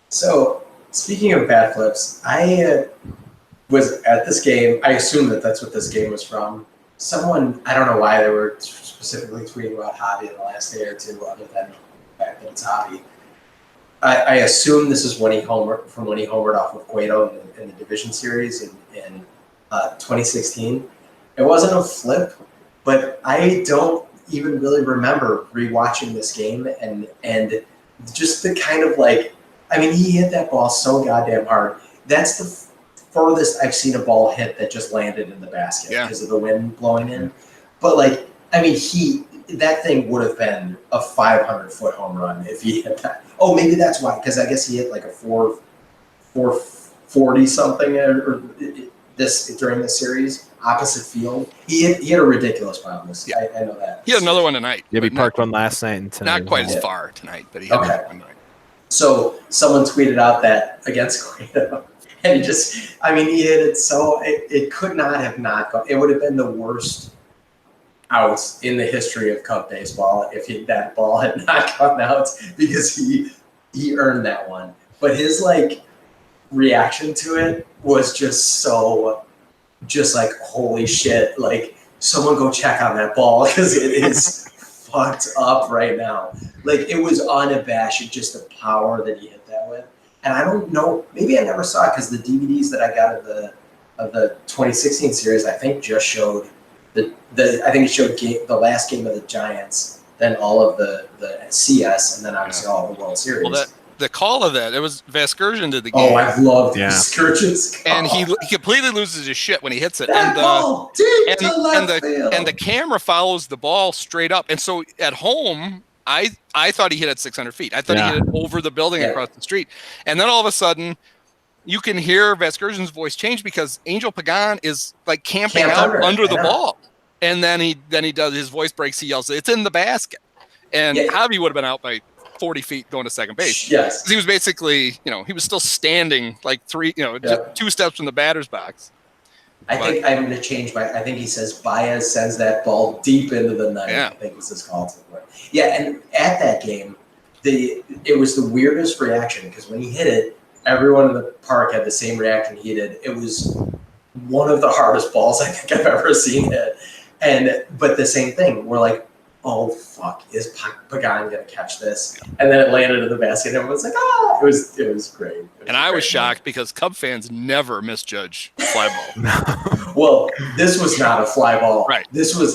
So speaking of bat flips, I was at this game. I assume that's what this game was from. Someone, I don't know why they were specifically tweeting about Javi in the last day or two, other than the fact that it's Javi. I assume this is when he homered off of Cueto in the division series in 2016. It wasn't a flip, but I don't even really remember rewatching this game and just the kind of he hit that ball so goddamn hard. That's the furthest I've seen a ball hit that just landed in the basket because of the wind blowing in. But that thing would have been a 500-foot home run if he hit that. Oh, maybe that's why, because I guess he hit a 440 something or this during the series, opposite field. He had a ridiculous problem. I know that. He had another one tonight. Yeah, he parked one last night and tonight. Not quite as far tonight, but he had another one tonight. So someone tweeted out that against Cueto, and he hit it so it could not have not gone. It would have been the worst out in the history of Cub baseball if that ball had not gone out because he earned that one. but his like reaction to it was just like, holy shit, like someone go check on that ball because it is fucked up right now. Like it was unabashed, just the power that he hit that with. And I don't know, maybe I never saw it because the DVDs that I got of the 2016 series, I think just showed I think it showed the last game of the Giants, then all of the CS, and then obviously all of the World Series. Well, the call of that, it was Vasgersian did the game. Oh, I loved Vasgersian's call. And he completely loses his shit when he hits it. That ball deep to left field. And the camera follows the ball straight up. And so at home, I thought he hit it 600 feet. I thought he hit it over the building across the street. And then all of a sudden, you can hear Vasgersian's voice change because Angel Pagan is like camping out under the ball. And then he does, his voice breaks, he yells, "It's in the basket." And Javi would have been out by 40 feet going to second base. Yes. He was basically, he was still standing like just 2 steps from the batter's box. I think I'm going to change I think he says Baez sends that ball deep into the night. I think was his call to the play. Yeah, and at that game, it was the weirdest reaction because when he hit it, everyone in the park had the same reaction he did. It was one of the hardest balls I think I've ever seen hit. But the same thing, we're like, oh fuck, is Pagan gonna catch this? And then it landed in the basket, and everyone's like, it was great. I was shocked because Cub fans never misjudge fly ball. Well, this was not a fly ball. Right. This was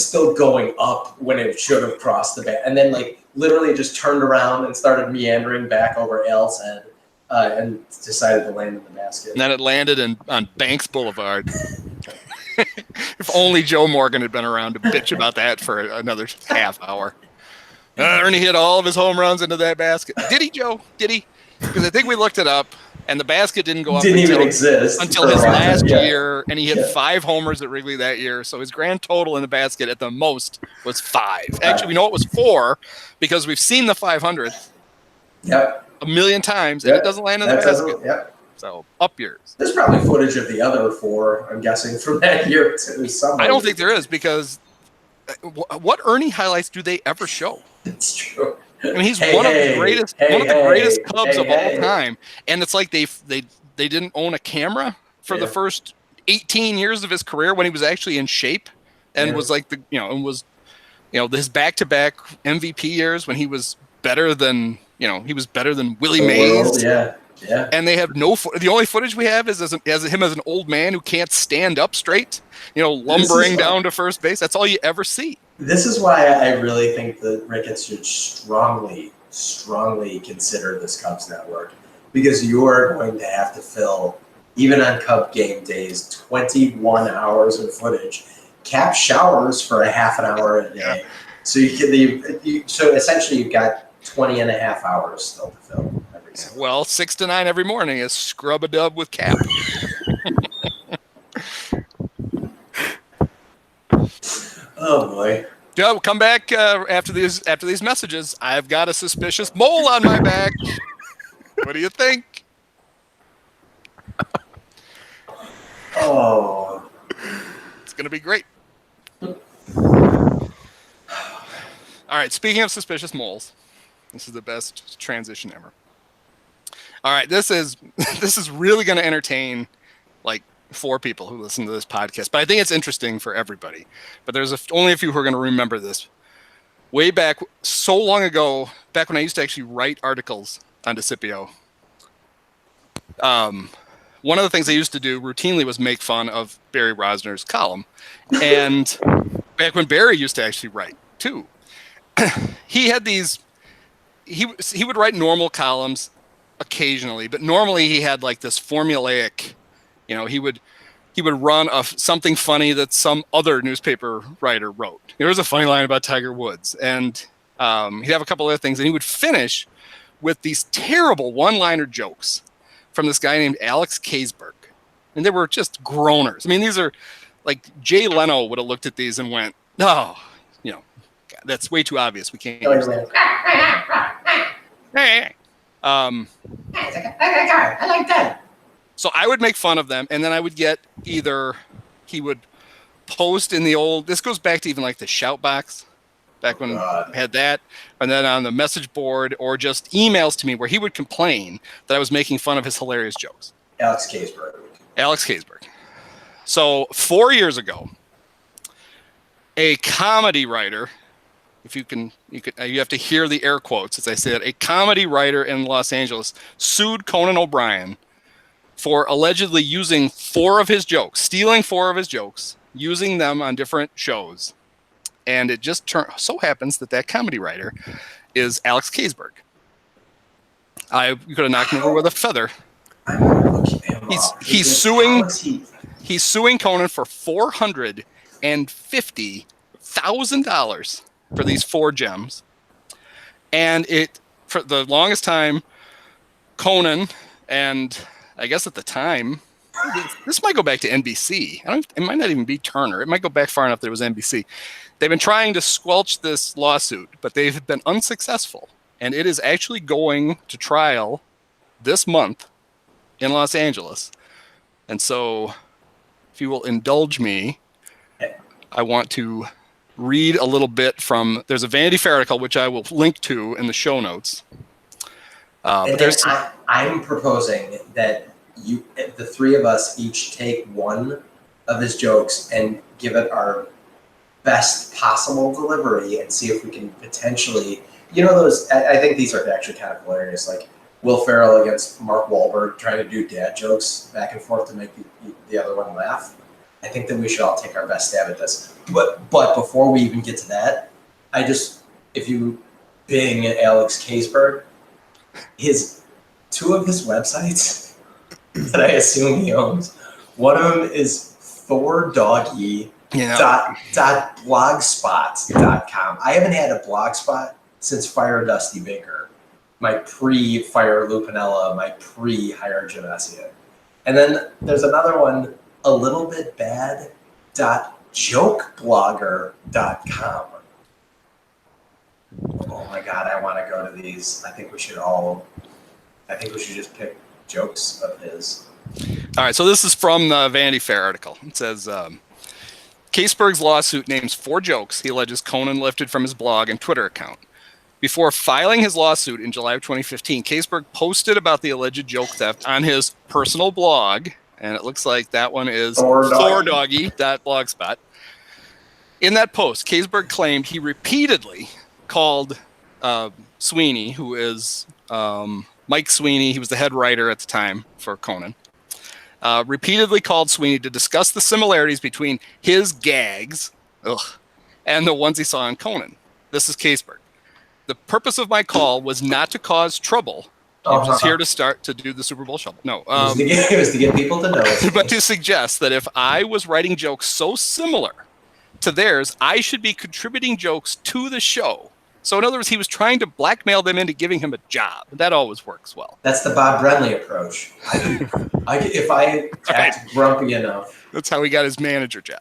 still going up when it should have crossed the bat, and then like literally just turned around and started meandering back over Al's head, and decided to land in the basket. And then it landed on Banks Boulevard. If only Joe Morgan had been around to bitch about that for another half hour. Ernie hit all of his home runs into that basket. Did he, Joe? Did he? Because I think we looked it up, and the basket didn't go up even exist until his last year, and he hit 5 homers at Wrigley that year. So his grand total in the basket at the most was 5. Actually, we know it was 4 because we've seen the 500th a million times, and it doesn't land in the basket. So up yours. There's probably footage of the other 4, I'm guessing, from that year too. I don't think there is because what Ernie highlights do they ever show? It's true. I mean, he's one of the greatest Cubs of all time, and it's like they didn't own a camera for the first 18 years of his career when he was actually in shape, and was like his back-to-back MVP years when he was better than Willie Mays. Yeah. And they have the only footage we have is him as an old man who can't stand up straight, lumbering down to first base. That's all you ever see. This is why I really think that Ricketts should strongly consider this Cubs network, because you are going to have to fill, even on Cub game days, 21 hours of footage. Cap showers for a half an hour a day. So so essentially you've got 20 and a half hours still to fill. Well, 6 to 9 every morning is scrub-a-dub with Cap. Oh boy! Joe, come back after these messages. I've got a suspicious mole on my back. What do you think? Oh, it's gonna be great. All right. Speaking of suspicious moles, this is the best transition ever. All right, this is really going to entertain like 4 people who listen to this podcast, but I think it's interesting for everybody. But there's only a few who are going to remember this. Way back, so long ago, back when I used to actually write articles on Desipio, one of the things I used to do routinely was make fun of Barry Rosner's column. And back when Barry used to actually write too, he had these. He would write normal columns occasionally, but normally he had like this formulaic, he would run something funny that some other newspaper writer wrote. There was a funny line about Tiger Woods, and he'd have a couple other things, and he would finish with these terrible one-liner jokes from this guy named Alex Kaysberg, and they were just groaners. I mean, these are like Jay Leno would have looked at these and went, "Oh, that's way too obvious. We can't use that." I like that. So I would make fun of them, and then I would get he would post in the old, this goes back to even like the shout box back when we had that. And then on the message board or just emails to me where he would complain that I was making fun of his hilarious jokes. Alex Kaysberg. So 4 years ago, a comedy writer, if you have to hear the air quotes as I said, a comedy writer in Los Angeles sued Conan O'Brien for allegedly using 4 of his jokes, stealing 4 of his jokes, using them on different shows. And it just so happens that comedy writer is Alex Kaysberg. You could have knocked him over with a feather. I'm gonna look him up. He's suing Conan for $450,000 for these 4 gems. And for the longest time, Conan, and I guess at the time, this might go back to NBC. It might not even be Turner. It might go back far enough that it was NBC. They've been trying to squelch this lawsuit, but they've been unsuccessful. And it is actually going to trial this month in Los Angeles. And so, if you will indulge me, I want to read a little bit from, there's a Vanity Fair article, which I will link to in the show notes. I'm proposing that the 3 of us each take one of his jokes and give it our best possible delivery and see if we can potentially, I think these are actually kind of hilarious, like Will Ferrell against Mark Wahlberg trying to do dad jokes back and forth to make the other one laugh. I think that we should all take our best stab at this. But before we even get to that, if you bing Alex Kaysberg, 2 of his websites that I assume he owns, one of them is thordoggy.blogspot.com. I haven't had a blogspot since Fire Dusty Baker, my pre-Fire Lupinella, my pre-Hire Genesia. And then there's another one, a little bit bad.jokeblogger.com. Oh my God, I want to go to these. I think we should just pick jokes of his. All right, so this is from the Vanity Fair article. It says, Kaysberg's lawsuit names 4 jokes he alleges Conan lifted from his blog and Twitter account. Before filing his lawsuit in July of 2015, Kaysberg posted about the alleged joke theft on his personal blog, and it looks like that one is thordoggy.blogspot. In that post, Kaysberg claimed he repeatedly called Sweeney, who is Mike Sweeney, he was the head writer at the time for Conan, repeatedly called Sweeney to discuss the similarities between his gags and the ones he saw on Conan. This is Kaysberg. The purpose of my call was not to cause trouble. I was just here to do the Super Bowl shuffle. No. It was to get people to know. But to suggest that if I was writing jokes so similar to theirs, I should be contributing jokes to the show. So in other words, he was trying to blackmail them into giving him a job. That always works well. That's the Bob Brenly approach. If I act grumpy enough. That's how he got his manager job.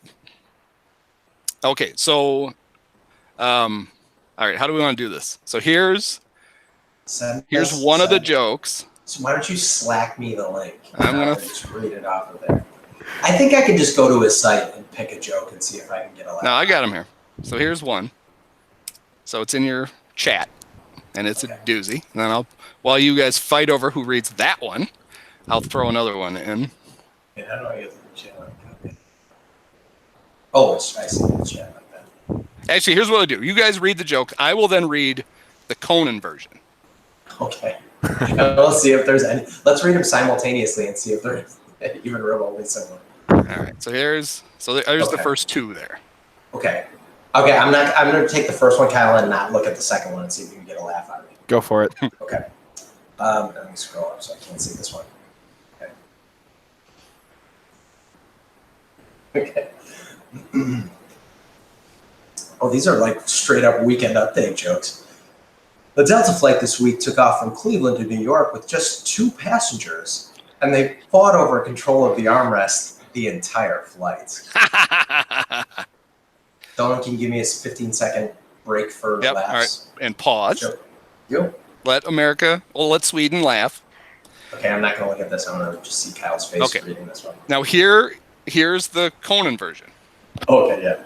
Okay, so, all right, how do we want to do this? So here's one of the jokes. So why don't you slack me the link? I'm going to just read it off of there. I think I could just go to his site and pick a joke and see if I can get a laugh. No, I got him here. So here's one. So it's in your chat, and it's a doozy. And then while you guys fight over who reads that one, I'll throw another one in. Yeah, how do I get to the chat like that? Oh, I see the chat like that. Actually, here's what I'll do. You guys read the joke. I will then read the Conan version. Okay. We'll see if there's any. Let's read them simultaneously and see if they're even remotely similar. All right. So there's the first 2 there. Okay. Okay, I'm going to take the first one, Kyle, and not look at the second one and see if you can get a laugh out of me. Go for it. Okay. Let me scroll up so I can't see this one. Okay. Oh, these are like straight up weekend update jokes. The Delta flight this week took off from Cleveland to New York with just 2 passengers, and they fought over control of the armrest the entire flight. Dolan, can you give me a 15-second break for laughs? All right, and pause. Sure. You? Let Sweden laugh. Okay, I'm not going to look at this. I'm going to just see Kyle's face reading this one. Now here's the Conan version. Okay, yeah.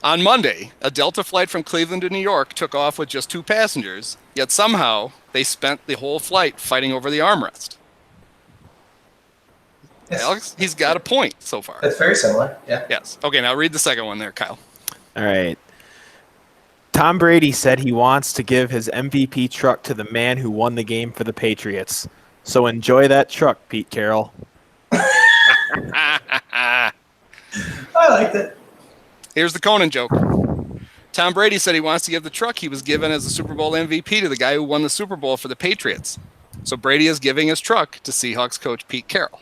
On Monday, a Delta flight from Cleveland to New York took off with just 2 passengers, yet somehow they spent the whole flight fighting over the armrest. Yes. Alex, he's got a point so far. That's very similar. Yeah. Yes. Okay, now read the second one there, Kyle. All right. Tom Brady said he wants to give his MVP truck to the man who won the game for the Patriots. So enjoy that truck, Pete Carroll. I liked it. Here's the Conan joke. Tom Brady said he wants to give the truck he was given as the Super Bowl MVP to the guy who won the Super Bowl for the Patriots. So Brady is giving his truck to Seahawks coach Pete Carroll.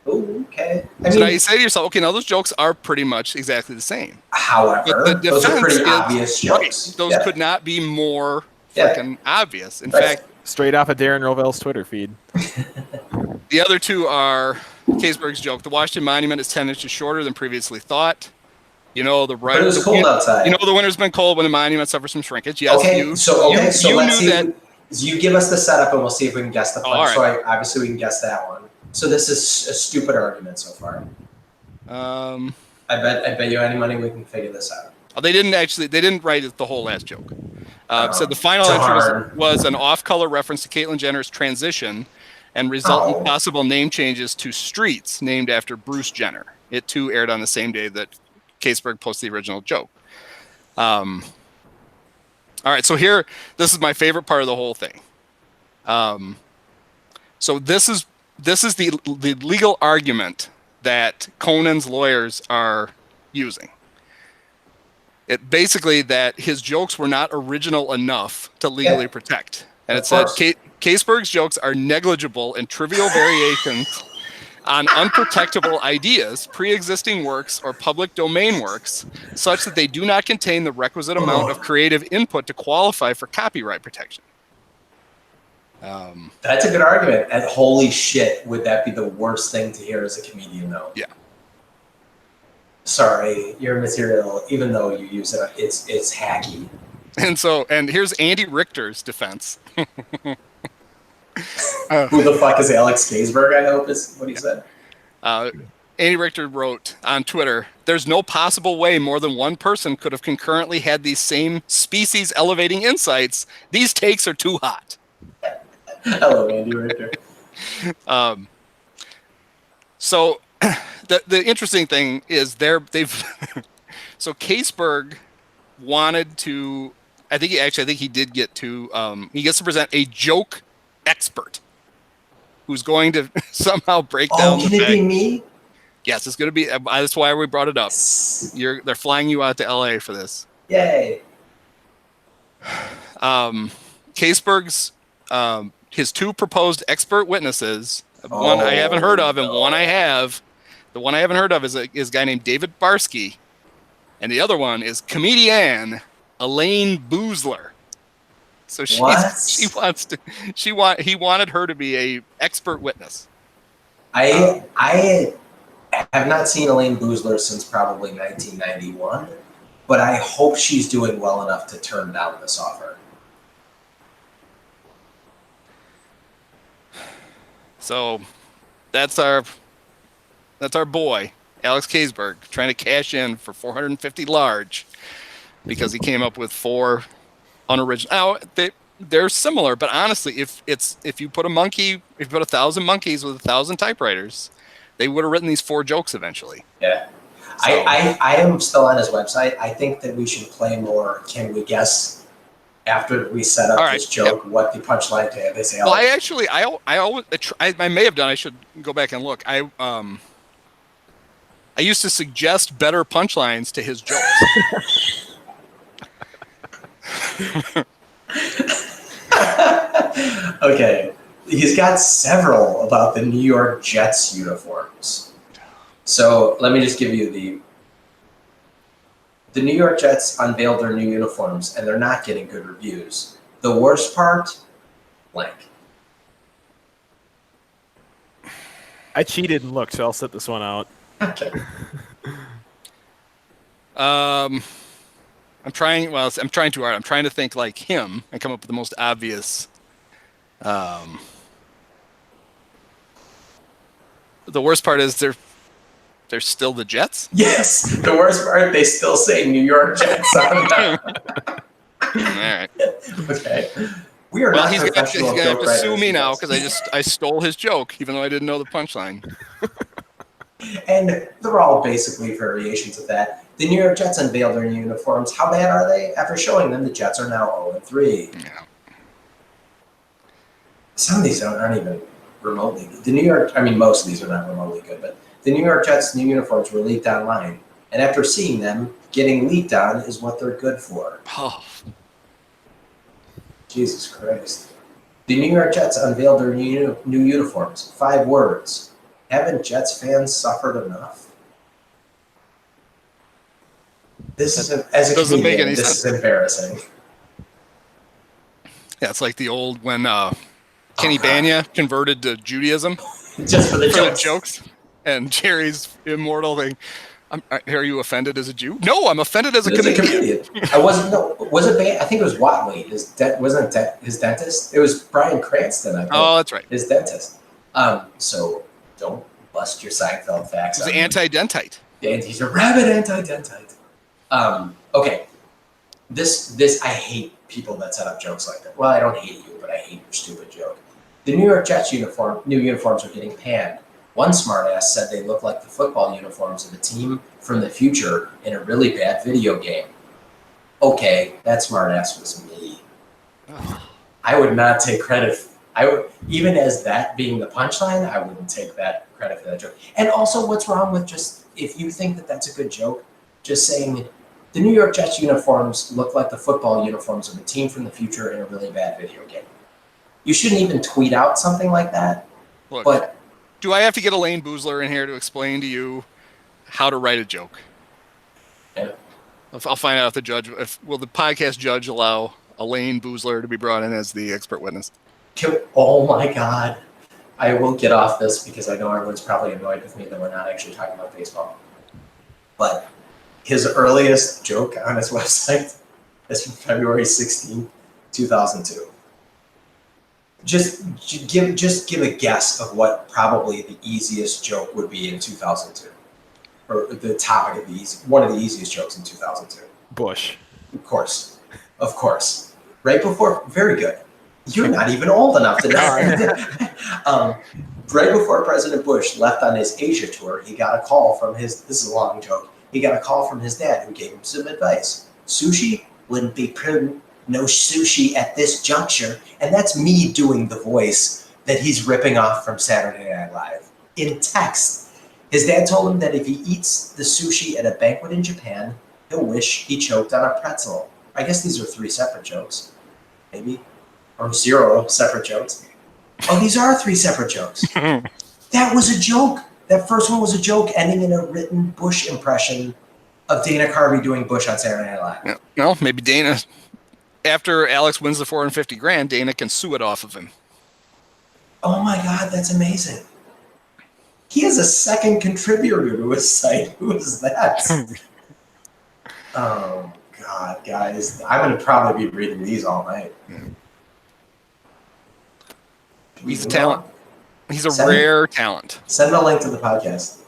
Ooh, okay. So now you say to yourself, okay, now those jokes are pretty much exactly the same. However, But the those are pretty defense is- obvious jokes. Right, those could not be more freaking obvious. In Right. fact, Straight off of Darren Rovell's Twitter feed. the other two are Kaysberg's joke. The Washington Monument is 10 inches shorter than previously thought. You know, But it was cold outside. You know the winter's been cold when the monument suffers from shrinkage. Yes, so let's see. that. You give us the setup, and we'll see if we can guess the punch. all right. So obviously we can guess that one. So this is a stupid argument so far. I bet you any money we can figure this out. They didn't write the whole last joke. Said the final darn. entry was an off-color reference to Caitlyn Jenner's transition and resultant possible name changes to streets named after Bruce Jenner. It too aired on the same day that Kaysberg posted the original joke. All right, so this is my favorite part of the whole thing. So this is the legal argument that Conan's lawyers are using. It basically that his jokes were not original enough to legally protect. And it said Kaysberg's jokes are negligible and trivial variations on unprotectable ideas, pre-existing works, or public domain works, such that they do not contain the requisite amount of creative input to qualify for copyright protection. That's a good argument. And holy shit, would that be the worst thing to hear as a comedian, though? Yeah. Sorry, your material, even though you use it, it's hacky. And here's Andy Richter's defense. Who the fuck is Alex Kaysberg, I hope is what he said. Andy Richter wrote on Twitter, "There's no possible way more than one person could have concurrently had these same species elevating insights. These takes are too hot." Hello, Andy Richter. So the interesting thing is they've so Kaysberg wanted to, I think he did get to he gets to present a joke expert who's going to somehow break down can the it fact. be me? Yes, it's going to be. That's why we brought it up. They're flying you out to LA for this. Yay. Kaysberg's his 2 proposed expert witnesses, one I haven't heard of and one I have. The one I haven't heard of is a guy named David Barsky, and the other one is comedian Elaine Boozler. So he wanted her to be a expert witness. I have not seen Elaine Boozler since probably 1991, but I hope she's doing well enough to turn down this offer. So that's our boy, Alex Kaysberg, trying to cash in for 450 large because he came up with 4 unoriginal. Now they're similar, but honestly, if you put 1,000 monkeys with 1,000 typewriters, they would have written these 4 jokes eventually. Yeah. So, I am still on his website. I think that we should play more. Can we guess after we set up this joke what the punchline to they say? Well, I may have done. I should go back and look. I used to suggest better punchlines to his jokes. Okay. He's got several about the New York Jets uniforms. So let me just give you the New York Jets unveiled their new uniforms, and they're not getting good reviews. The worst part, blank. I cheated and looked, so I'll sit this one out. Okay. I'm trying too hard. I'm trying to think like him and come up with the most obvious. The worst part is They're still the Jets? Yes. The worst part, they still say New York Jets on them. All right. Okay. We are Well, not he's gonna professional have joke to writers. sue me you now guys. because I stole his joke, even though I didn't know the punchline. And they're all basically variations of that. The New York Jets unveiled their new uniforms. How bad are they? After showing them, the Jets are now 0-3. Yeah. Some of these aren't even remotely good. Most of these are not remotely good, but the New York Jets' new uniforms were leaked online. And after seeing them, getting leaked on is what they're good for. Oh. Jesus Christ. The New York Jets unveiled their new uniforms. 5 words. Haven't Jets fans suffered enough? This is, as a Doesn't make comedian, any this sense. is embarrassing. Yeah, it's like the old when Kenny God. Banya converted to Judaism Just for the jokes. jokes, and Jerry's immortal thing. Are you offended as a Jew? No, I'm offended as a comedian. I wasn't. No, was it? I think it was Watley. Wasn't his dentist? It was Bryan Cranston. I think. Oh, that's right. His dentist. So don't bust your Seinfeld facts. He's anti-dentite. And he's a rabid anti-dentite. Okay. This I hate people that set up jokes like that. Well, I don't hate you, but I hate your stupid joke. The New York Jets new uniforms are getting panned. One smartass said they look like the football uniforms of a team from the future in a really bad video game. Okay, that smartass was me. I would not take credit. Even as that being the punchline, I wouldn't take that credit for that joke. And also, what's wrong with just, if you think that that's a good joke, just saying the New York Jets uniforms look like the football uniforms of a team from the future in a really bad video game. You shouldn't even tweet out something like that. Look, but do I have to get Elaine Boozler in here to explain to you how to write a joke? Yeah. I'll find out if will the podcast judge allow Elaine Boozler to be brought in as the expert witness? Oh my God. I will get off this because I know everyone's probably annoyed with me that we're not actually talking about baseball. But his earliest joke on his website is from February 16, 2002. Just give a guess of what probably the easiest joke would be in 2002. Or the topic of one of the easiest jokes in 2002. Bush. Of course. Right before, very good. You're not even old enough to know. Right before President Bush left on his Asia tour, he got a call from this is a long joke, he got a call from his dad who gave him some advice. Sushi wouldn't be prudent, no sushi at this juncture. And that's me doing the voice that he's ripping off from Saturday Night Live in text. His dad told him that if he eats the sushi at a banquet in Japan, he'll wish he choked on a pretzel. I guess these are 3 separate jokes, maybe, or 0 separate jokes. Oh, these are 3 separate jokes. That was a joke. That first one was a joke ending in a written Bush impression of Dana Carvey doing Bush on Saturday Night Live. No, maybe Dana, after Alex wins the $450,000, Dana can sue it off of him. Oh my God, that's amazing. He has a second contributor to his site. Who is that? Oh God, guys. I'm going to probably be reading these all night. He's a talent. He's a rare talent. Send a link to the podcast.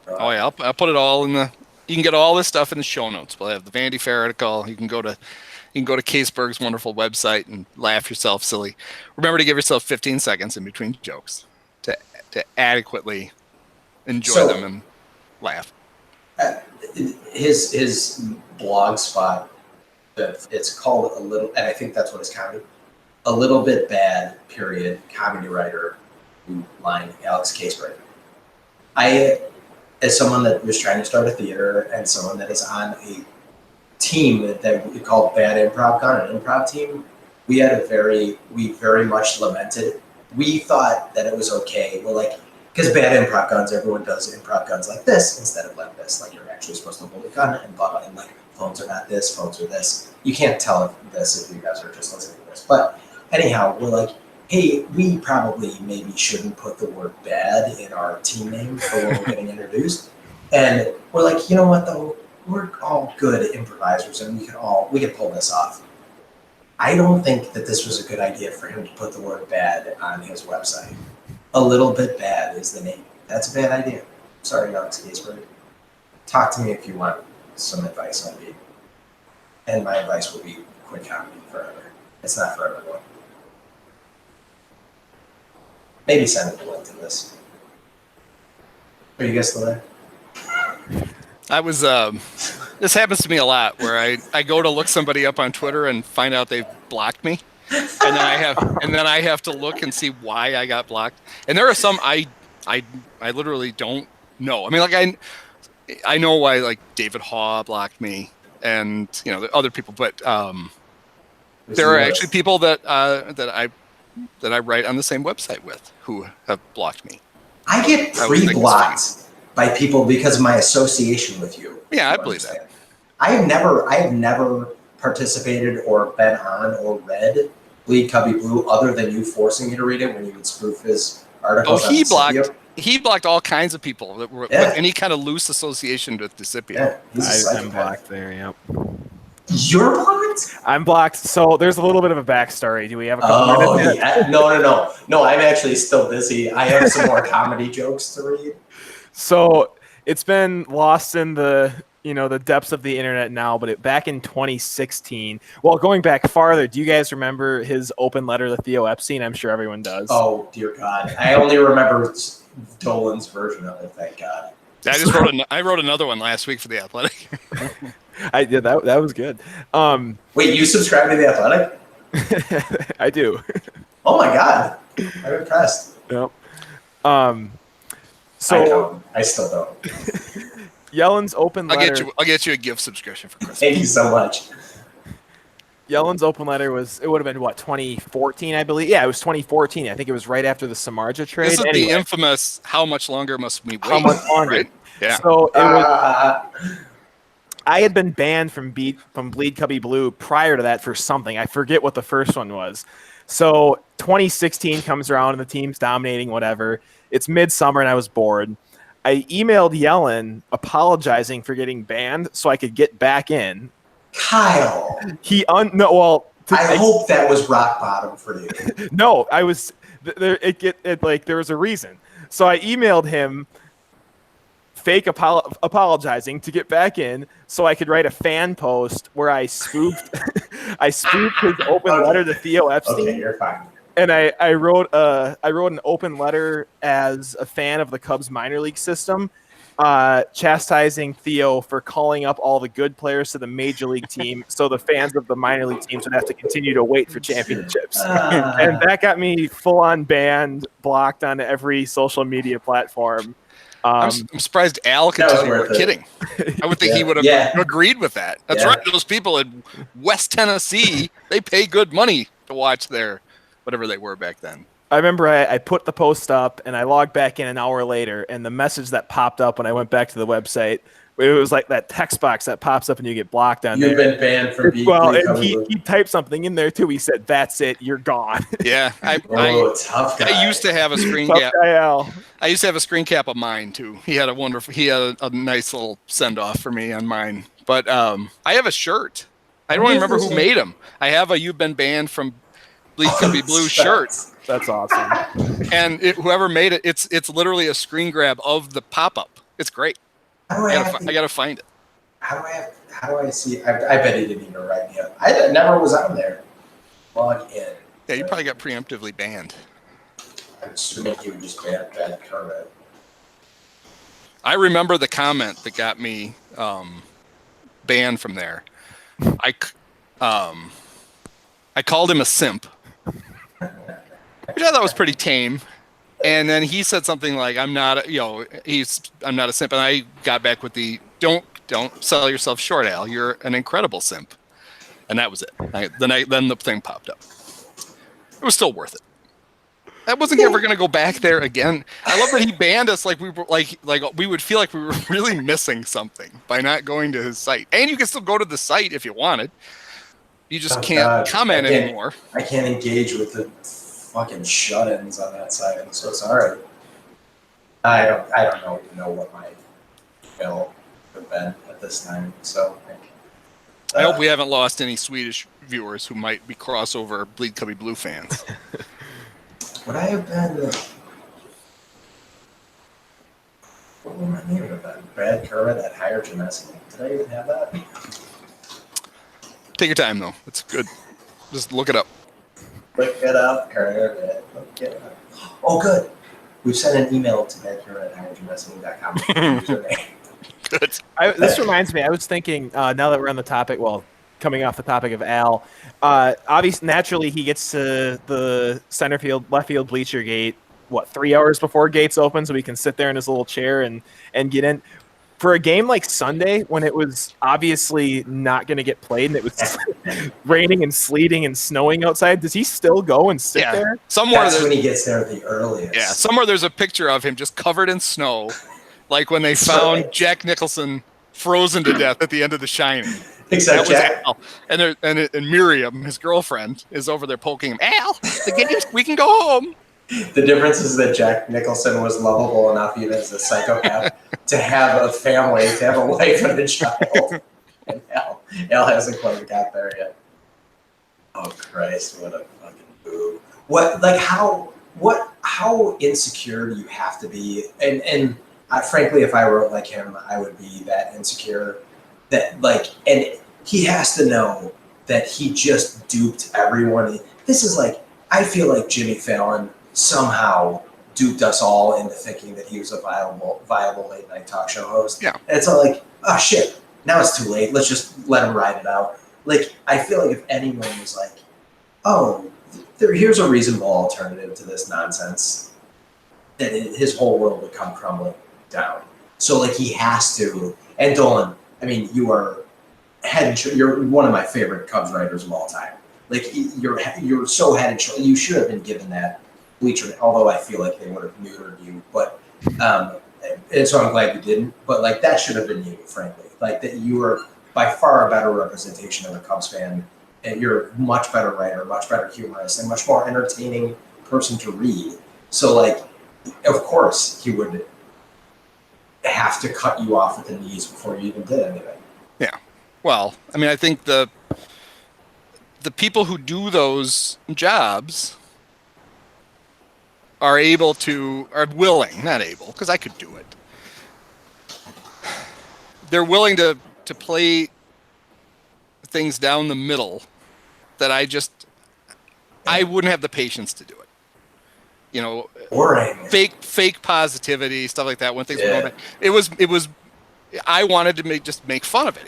Oh yeah, I'll put it all in the. You can get all this stuff in the show notes. We'll have the Vandy Fair article. You can go to Caseberg's wonderful website and laugh yourself silly. Remember to give yourself 15 seconds in between jokes to adequately enjoy them and laugh. His blog spot, it's called A Little, and I think that's what it's comedy. A Little Bit Bad, period, comedy writer, line, Alex Caseberg. As someone that was trying to start a theater and someone that is on a team that we called Bad Improv Con, an improv team, we very much lamented. We thought that it was okay. Well, because Bad Improv Guns, everyone does improv guns like this instead of like this. Like you're actually supposed to hold a gun and blah, blah, and phones are not this, phones are this. You can't tell this if you guys are just listening to this. But anyhow, we're like, hey, we probably maybe shouldn't put the word bad in our team name for when we're getting introduced. And we're like, you know what though? We're all good improvisers and we can pull this off. I don't think that this was a good idea for him to put the word bad on his website. A Little Bit Bad is the name. That's a bad idea. Sorry, Alex Gaisberg. Talk to me if you want some advice on me. And my advice will be quit comedy forever. It's not for everyone. Maybe send a link to this. Are you guys still there? I was. This happens to me a lot, where I go to look somebody up on Twitter and find out they've blocked me, and then I have to look and see why I got blocked. And there are some I literally don't know. I mean, like I know why, like David Haw blocked me, and you know, the other people, but there are actually people that I write on the same website with who have blocked me. I get pre-blocked by people because of my association with you. Yeah, I believe that. I have never participated or been on or read Bleed Cubby Blue other than you forcing me to read it when you would spoof his articles. Oh, he blocked all kinds of people that were with any kind of loose association with Desipio. Yeah, I'm blocked there. Yep. You're blocked? I'm blocked. So there's a little bit of a backstory. Do we have a couple minutes? Yeah. No, I'm actually still busy. I have some more comedy jokes to read. So it's been lost in the depths of the internet now, but back in 2016, well, going back farther, do you guys remember his open letter to Theo Epstein? I'm sure everyone does. Oh, dear God. I only remember Dolan's version of it, thank God. I wrote another one last week for The Athletic. I did. That was good. Wait, you subscribe to The Athletic? I do. Oh, my God. I'm impressed. Yep. I still don't. Yellen's open letter. I'll get you a gift subscription for Christmas. Thank you so much. Yellen's open letter it would have been 2014, I believe. Yeah, it was 2014. I think it was right after the Samardzija trade. This is the infamous "How much longer must we wait?" How much longer? Right? Yeah. So it was. I had been banned from Bleed Cubby Blue prior to that for something. I forget what the first one was. So 2016 comes around and the team's dominating, whatever. It's midsummer and I was bored. I emailed Yellen apologizing for getting banned so I could get back in. Kyle. I hope that was rock bottom for you. No, I was there. There was a reason. So I emailed him fake apologizing to get back in so I could write a fan post where I spoofed his open letter to Theo Epstein. Okay, you're fine. And I wrote an open letter as a fan of the Cubs minor league system, chastising Theo for calling up all the good players to the major league team, so the fans of the minor league teams would have to continue to wait for championships. And that got me full on banned, blocked on every social media platform. I'm surprised Al can tell you we're kidding. I would think he would have agreed with that. That's right. Those people in West Tennessee, they pay good money to watch their whatever they were back then. I remember I put the post up and I logged back in an hour later, and the message that popped up when I went back to the website, it was like that text box that pops up and you get blocked on You've there. Been banned from being he typed something in there too. He said, "That's it, you're gone." Yeah, tough guy. I used to have a screen cap. I used to have a screen cap of mine too. He had a nice little send off for me on mine. But I have a shirt. I don't remember who made them. I have a "You've been banned from Bleed Cubby Blue" shirt. That's awesome. And whoever made it, it's literally a screen grab of the pop up. It's great. I gotta find it. How do I see? I bet he didn't even write me up. I never was on there. Log in. Yeah, you probably got preemptively banned. I'm assuming he would just ban Kermit. I remember the comment that got me banned from there. I called him a simp, which I thought was pretty tame. And then he said something like, "I'm not a simp," and I got back with the "Don't sell yourself short, Al. You're an incredible simp," and that was it. Then the thing popped up. It was still worth it. I wasn't ever going to go back there again. I love that he banned us like we were like we would feel like we were really missing something by not going to his site. And you can still go to the site if you wanted. You just can't comment anymore. I can't engage with the fucking shut-ins on that side. I'm so sorry. I don't know what my bill would have been at this time. So I hope we haven't lost any Swedish viewers who might be crossover Bleed Cubby Blue fans. Would I have been? Brad Kermit at Higher Gymnastics. Did I even have that? Take your time, though. It's good. Just look it up. Look it up, Kermit. Look it up. Oh, good. We've sent an email to Brad Kermit at highergymnastics.com. Username. Good. This reminds me, I was thinking, now that we're on the topic, well, coming off the topic of Al, obviously, naturally, he gets to the center field, left field bleacher gate, 3 hours before gates open, so he can sit there in his little chair and get in. For a game like Sunday, when it was obviously not going to get played and it was raining and sleeting and snowing outside, does he still go and sit there? That's when he gets there the earliest. Yeah, somewhere there's a picture of him just covered in snow, like when they found Jack Nicholson frozen to death at the end of The Shining. Except Jack. Al. And Miriam, his girlfriend, is over there poking him. Al, we can go home. The difference is that Jack Nicholson was lovable enough, even as a psychopath, to have a family, to have a wife and a child. And Al hasn't quite got there yet. Oh Christ, what a fucking boob. How insecure do you have to be? And frankly, if I wrote like him, I would be that insecure. And he has to know that he just duped everyone. This is I feel like Jimmy Fallon somehow duped us all into thinking that he was a viable late night talk show host. Yeah. And it's all oh shit, now it's too late. Let's just let him ride it out. I feel like if anyone was here's a reasonable alternative to this nonsense, then his whole world would come crumbling down. So he has to. And Dolan, I mean, you are you're one of my favorite Cubs writers of all time. You're so head and shoulders. You should have been given that bleacher, although I feel like they would have neutered you. But and so I'm glad you didn't. But that should have been you, frankly. That you were by far a better representation of a Cubs fan, and you're a much better writer, much better humorist, and much more entertaining person to read. So of course he would have to cut you off at the knees before you even did anything. Yeah. Well, I mean, I think the people who do those jobs are willing, not able, because I could do it. They're willing to play things down the middle that I wouldn't have the patience to do it. Boring. Fake positivity, stuff like that. When things were going bad, it was. I wanted to make fun of it.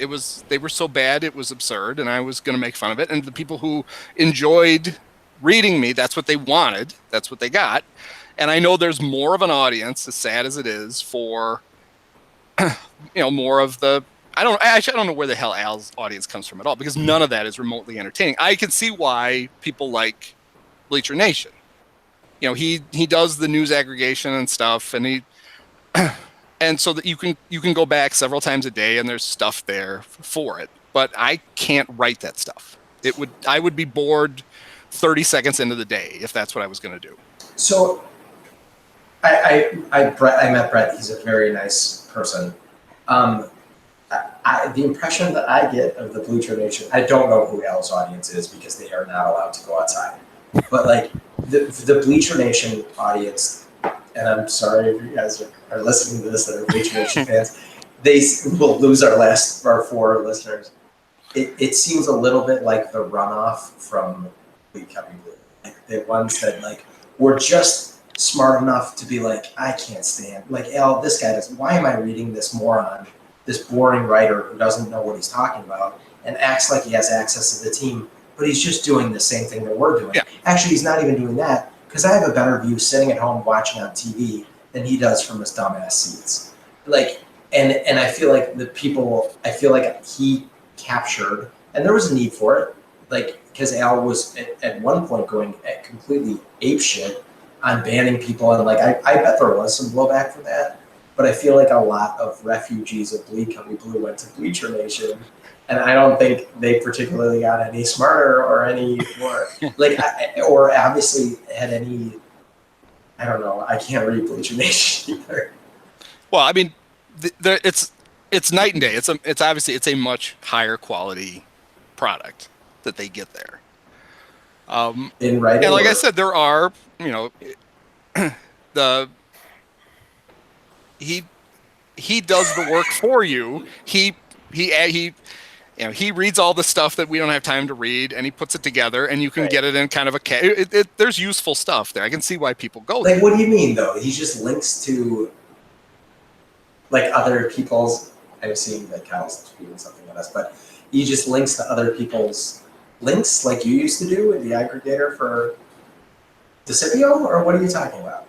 They were so bad, it was absurd, and I was going to make fun of it. And the people who enjoyed reading me, that's what they wanted. That's what they got. And I know there's more of an audience, as sad as it is, for more of the. I don't know where the hell Al's audience comes from at all, because none of that is remotely entertaining. I can see why people like Bleacher Nation. He does the news aggregation and stuff, and and so that you can go back several times a day and there's stuff there for it. But I can't write that stuff. I would be bored 30 seconds into the day if that's what I was going to do. So I met Brett. He's a very nice person. The impression that I get of the Bleacher Nation, I don't know who Al's audience is because they are not allowed to go outside. But the Bleacher Nation audience, and I'm sorry if you guys are listening to this that are Bleacher Nation fans, they will lose our 4 listeners. It seems a little bit like the runoff from Bleed Cubby Blue. The ones that were just smart enough to be I can't stand. Al, this guy why am I reading this moron, this boring writer who doesn't know what he's talking about and acts like he has access to the team, but he's just doing the same thing that we're doing. Yeah. Actually, he's not even doing that because I have a better view sitting at home watching on TV than he does from his dumbass seats. And I feel like he captured, and there was a need for it, because Al was at one point going completely apeshit on banning people, and I bet there was some blowback for that. But I feel like a lot of refugees of Bleed Cubby Blue went to Bleacher Nation, and I don't think they particularly got any smarter or any more or obviously had any. I don't know. I can't read Bleacher Nation either. Well, I mean, it's night and day. It's obviously a much higher quality product that they get there. In writing, and I said, there are he does the work for you. He reads all the stuff that we don't have time to read, and he puts it together, and you can get it in kind of a. There's useful stuff there. I can see why people go there. Like, what do you mean though? He just links to like other people's. I'm seeing that Kyle's tweeting something at us, but he just links to other people's links, like you used to do with the aggregator for Desipio, or what are you talking about?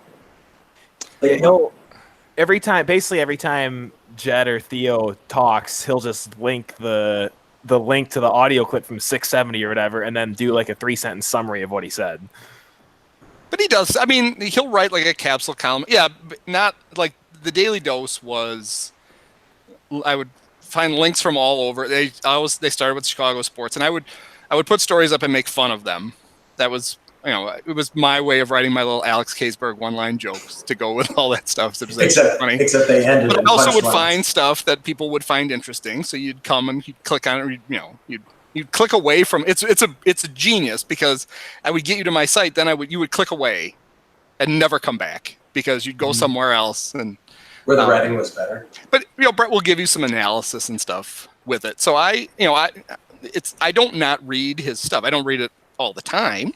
Like, every time Jed or Theo talks, he'll just link the link to the audio clip from 670 or whatever, and then do like a 3-sentence summary of what he said. But he does. I mean, he'll write like a capsule column. Yeah, but not like the Daily Dose was. I would find links from all over. They started with Chicago sports, and I would put stories up and make fun of them. That was. It was my way of writing my little Alex Kaysberg one-line jokes to go with all that stuff. So it was funny. Except they ended. But I also would find stuff that people would find interesting. So you'd come and you'd click on it. You'd click away from it's a genius, because I would get you to my site, then you would click away, and never come back because you'd go somewhere else and where the writing was better. But Brett will give you some analysis and stuff with it. So I don't not read his stuff. I don't read it all the time.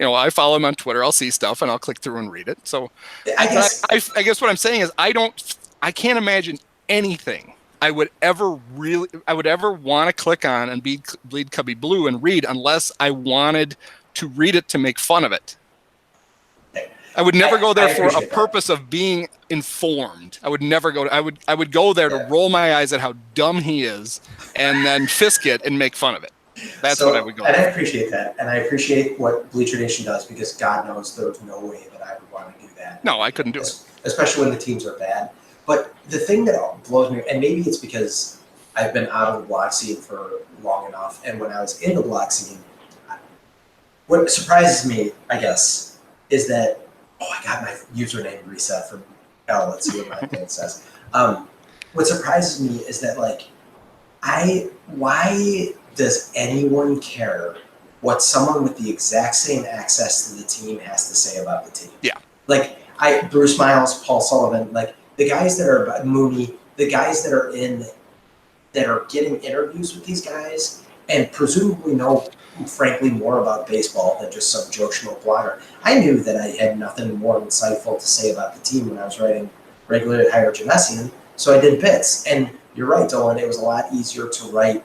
I follow him on Twitter. I'll see stuff and I'll click through and read it. So I guess what I'm saying is I can't imagine anything I would ever want to click on and bleed Cubby Blue and read unless I wanted to read it to make fun of it. I would never go there for a purpose of being informed. I would never go. I would go there to roll my eyes at how dumb he is and then fisk it and make fun of it. That's what I would go. And I appreciate that, and I appreciate what Bleacher Nation does, because God knows there was no way that I would want to do that. No, I couldn't do it, especially when the teams are bad. But the thing that blows me, and maybe it's because I've been out of the block scene for long enough, and when I was in the block scene, what surprises me, I guess, is that I got my username reset from Let's see what my thing says. What surprises me is that why does anyone care what someone with the exact same access to the team has to say about the team? Yeah. Bruce Miles, Paul Sullivan, the guys that are Mooney, the guys that are getting interviews with these guys and presumably know, frankly, more about baseball than just some Joe Schmo blogger. I knew that I had nothing more insightful to say about the team when I was writing regularly at Higher Genesian, so I did bits. And you're right, Dylan, it was a lot easier to write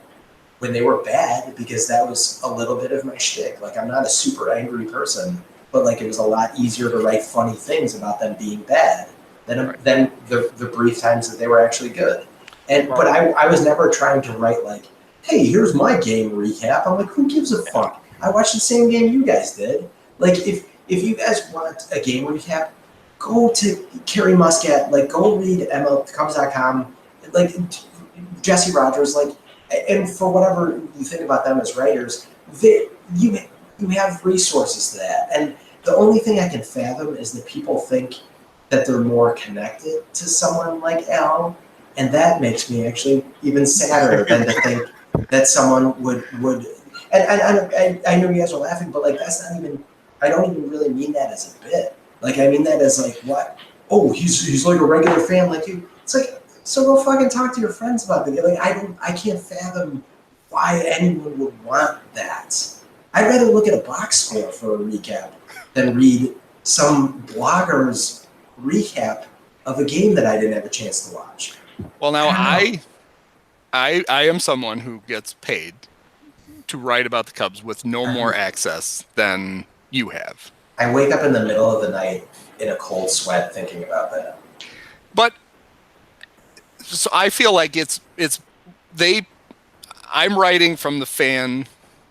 when they were bad, because that was a little bit of my shtick. I'm not a super angry person, but it was a lot easier to write funny things about them being bad than the brief times that they were actually good. But I was never trying to write hey, here's my game recap. I'm who gives a fuck? I watched the same game you guys did. If you guys want a game recap, go to Kerry Muscat, go read MLCubs.com, Jesse Rogers, and for whatever you think about them as writers, you have resources to that. And the only thing I can fathom is that people think that they're more connected to someone like Al, and that makes me actually even sadder than to think that someone would. And I know you guys are laughing, but that's not even. I don't even really mean that as a bit. I mean that as what? Oh, he's like a regular fan like you. It's so go fucking talk to your friends about it. I can't fathom why anyone would want that. I'd rather look at a box score for a recap than read some blogger's recap of a game that I didn't have a chance to watch. Well, now I am someone who gets paid to write about the Cubs with no more access than you have. I wake up in the middle of the night in a cold sweat thinking about that. But so I feel like I'm writing from the fan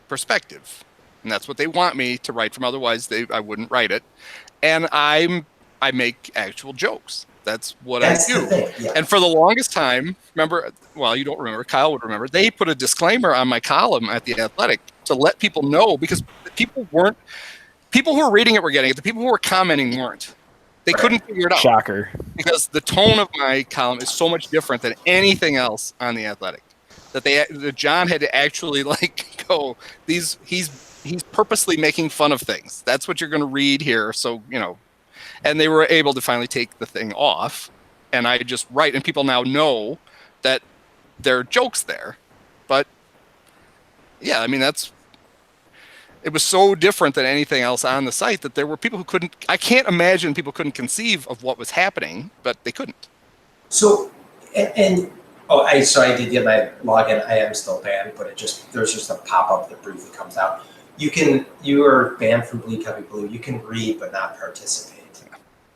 perspective, and that's what they want me to write from. Otherwise, I wouldn't write it. And I make actual jokes. That's what I do. Yeah. And for the longest time, remember, well, you don't remember, Kyle would remember, they put a disclaimer on my column at The Athletic to let people know, because people who were reading it were getting it. The people who were commenting weren't. They couldn't figure it out. Shocker. Because the tone of my column is so much different than anything else on The Athletic. That John had to actually go, he's purposely making fun of things. That's what you're going to read here. So, and they were able to finally take the thing off. and I just write, and people now know that there are jokes there. But yeah, I mean, it was so different than anything else on the site that there were people who I can't imagine people couldn't conceive of what was happening, but they couldn't. So, I did get my login. I am still banned, but there's just a pop-up that briefly comes out. You are banned from Bleed Cubby Blue. You can read but not participate.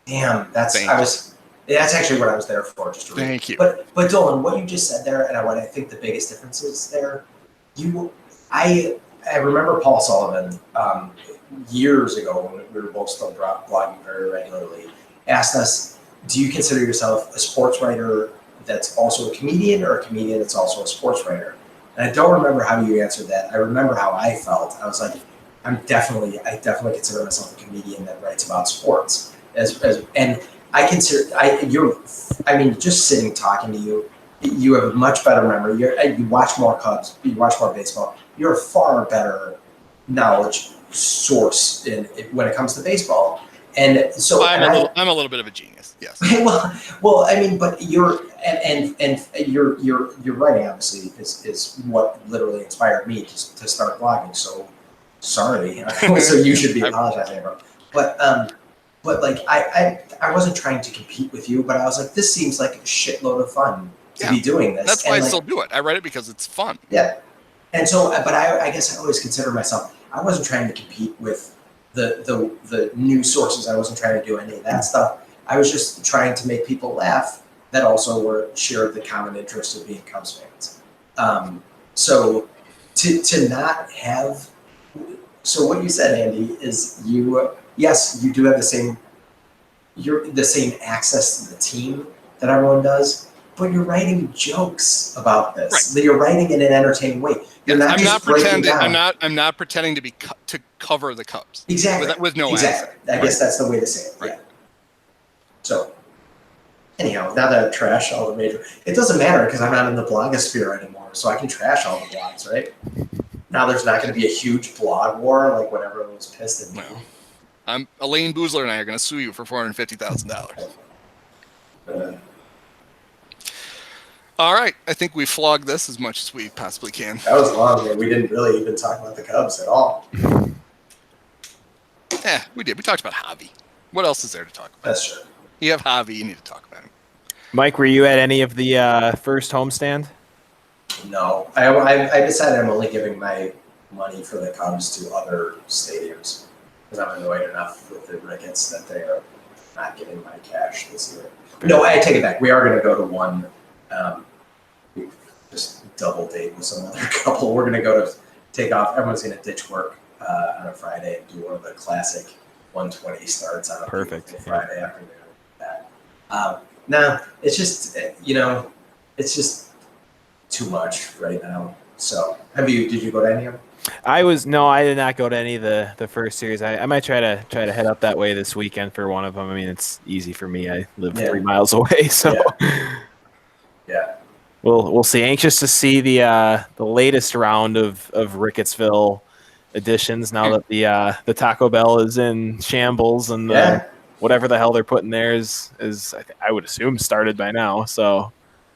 Damn, that's actually what I was there for, just to read. Thank you. But Dolan, what you just said there, and what I think the biggest difference is there, I remember Paul Sullivan years ago when we were both still blogging very regularly, asked us, do you consider yourself a sports writer that's also a comedian, or a comedian that's also a sports writer? And I don't remember how you answered that. I remember how I felt. I was like, I definitely consider myself a comedian that writes about sports. And I consider just sitting talking to you, you have a much better memory. You watch more Cubs, you watch more baseball. You're a far better knowledge source when it comes to baseball. And so I'm a little bit of a genius. Yes. well, I mean, but your writing obviously is what literally inspired me to start blogging. So sorry, so you should be apologizing, bro. But like I wasn't trying to compete with you, but I was like, this seems like a shitload of fun to be doing this. That's why I still do it. I write it because it's fun. Yeah. And so, but I guess I always consider myself, I wasn't trying to compete with the news sources. I wasn't trying to do any of that stuff. I was just trying to make people laugh that also shared the common interest of being Cubs fans. So to not have, so what you said, Andy, is yes, you do have the same access to the team that everyone does, but you're writing jokes about this. Right. You're writing in an entertaining way. You're not I'm just not pretending. down. I'm not pretending to cover the Cubs. Exactly. With no accent. I guess that's the way to say it. Right. Yeah. So, anyhow, now that I've trashed all the major, it doesn't matter because I'm not in the blogosphere anymore, so I can trash all the blogs, right? Now there's not going to be a huge blog war like when everyone was pissed at me. No. Elaine Boozler and I are going to sue you for $450,000. All right. I think we flogged this as much as we possibly can. That was long, man. We didn't really even talk about the Cubs at all. Yeah, we did. We talked about Javi. What else is there to talk about? That's true. You have Javi. You need to talk about him. Mike, were you at any of the first homestand? No. I decided I'm only giving my money for the Cubs to other stadiums because I'm annoyed enough with the Ricketts that they are not getting my cash this year. No, I take it back. We are going to go to one. We just double date with some other couple. We're going to go to take off. Everyone's going to ditch work on a Friday and do one of the classic 120 starts on a Friday afternoon. No, it's just, it's just too much right now. So did you go to any of them? I did not go to any of the first series. I might try to head up that way this weekend for one of them. I mean, it's easy for me. I live 3 miles away, so yeah. We'll see. Anxious to see the latest round of Rickettsville editions now that the Taco Bell is in shambles and whatever the hell they're putting there is I would assume started by now. So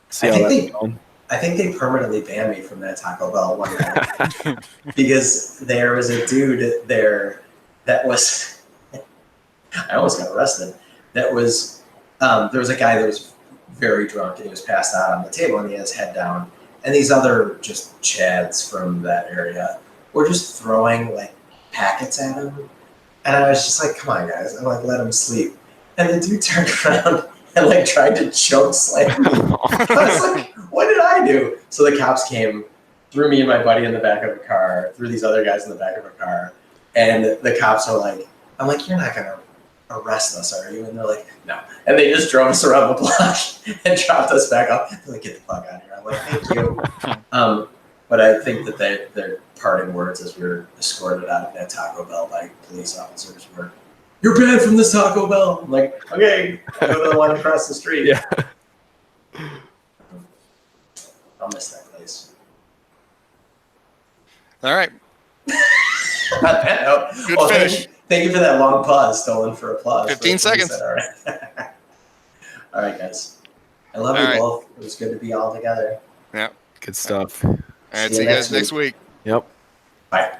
see how that's going. I think they permanently banned me from that Taco Bell one night because there was a dude there that was I almost got arrested. That was there was a guy that was very drunk and he was passed out on the table and he had his head down, and these other just chads from that area were just throwing like packets at him, and I was just like, come on guys, I'm like, let him sleep. And the dude turned around and like tried to choke slam me. I was like, what did I do? So the cops came, threw me and my buddy in the back of a car, threw these other guys in the back of a car, and the cops are like, I'm like, you're not gonna arrest us, are you? And they're like, no. And they just drove us around the block and dropped us back up. They're like, get the fuck out of here. I'm like, thank you. But I think that their parting words as we were escorted out of that Taco Bell by police officers were, you're banned from this Taco Bell. I'm like, okay, I'll go to the one across the street. Yeah. I'll miss that place. All right. Good finish. Thank you for that long pause, Stolen, for applause. 15 seconds. All right. All right, guys. I love All you right. both. It was good to be all together. Yeah. Good stuff. All right. See you guys next week. Yep. Bye.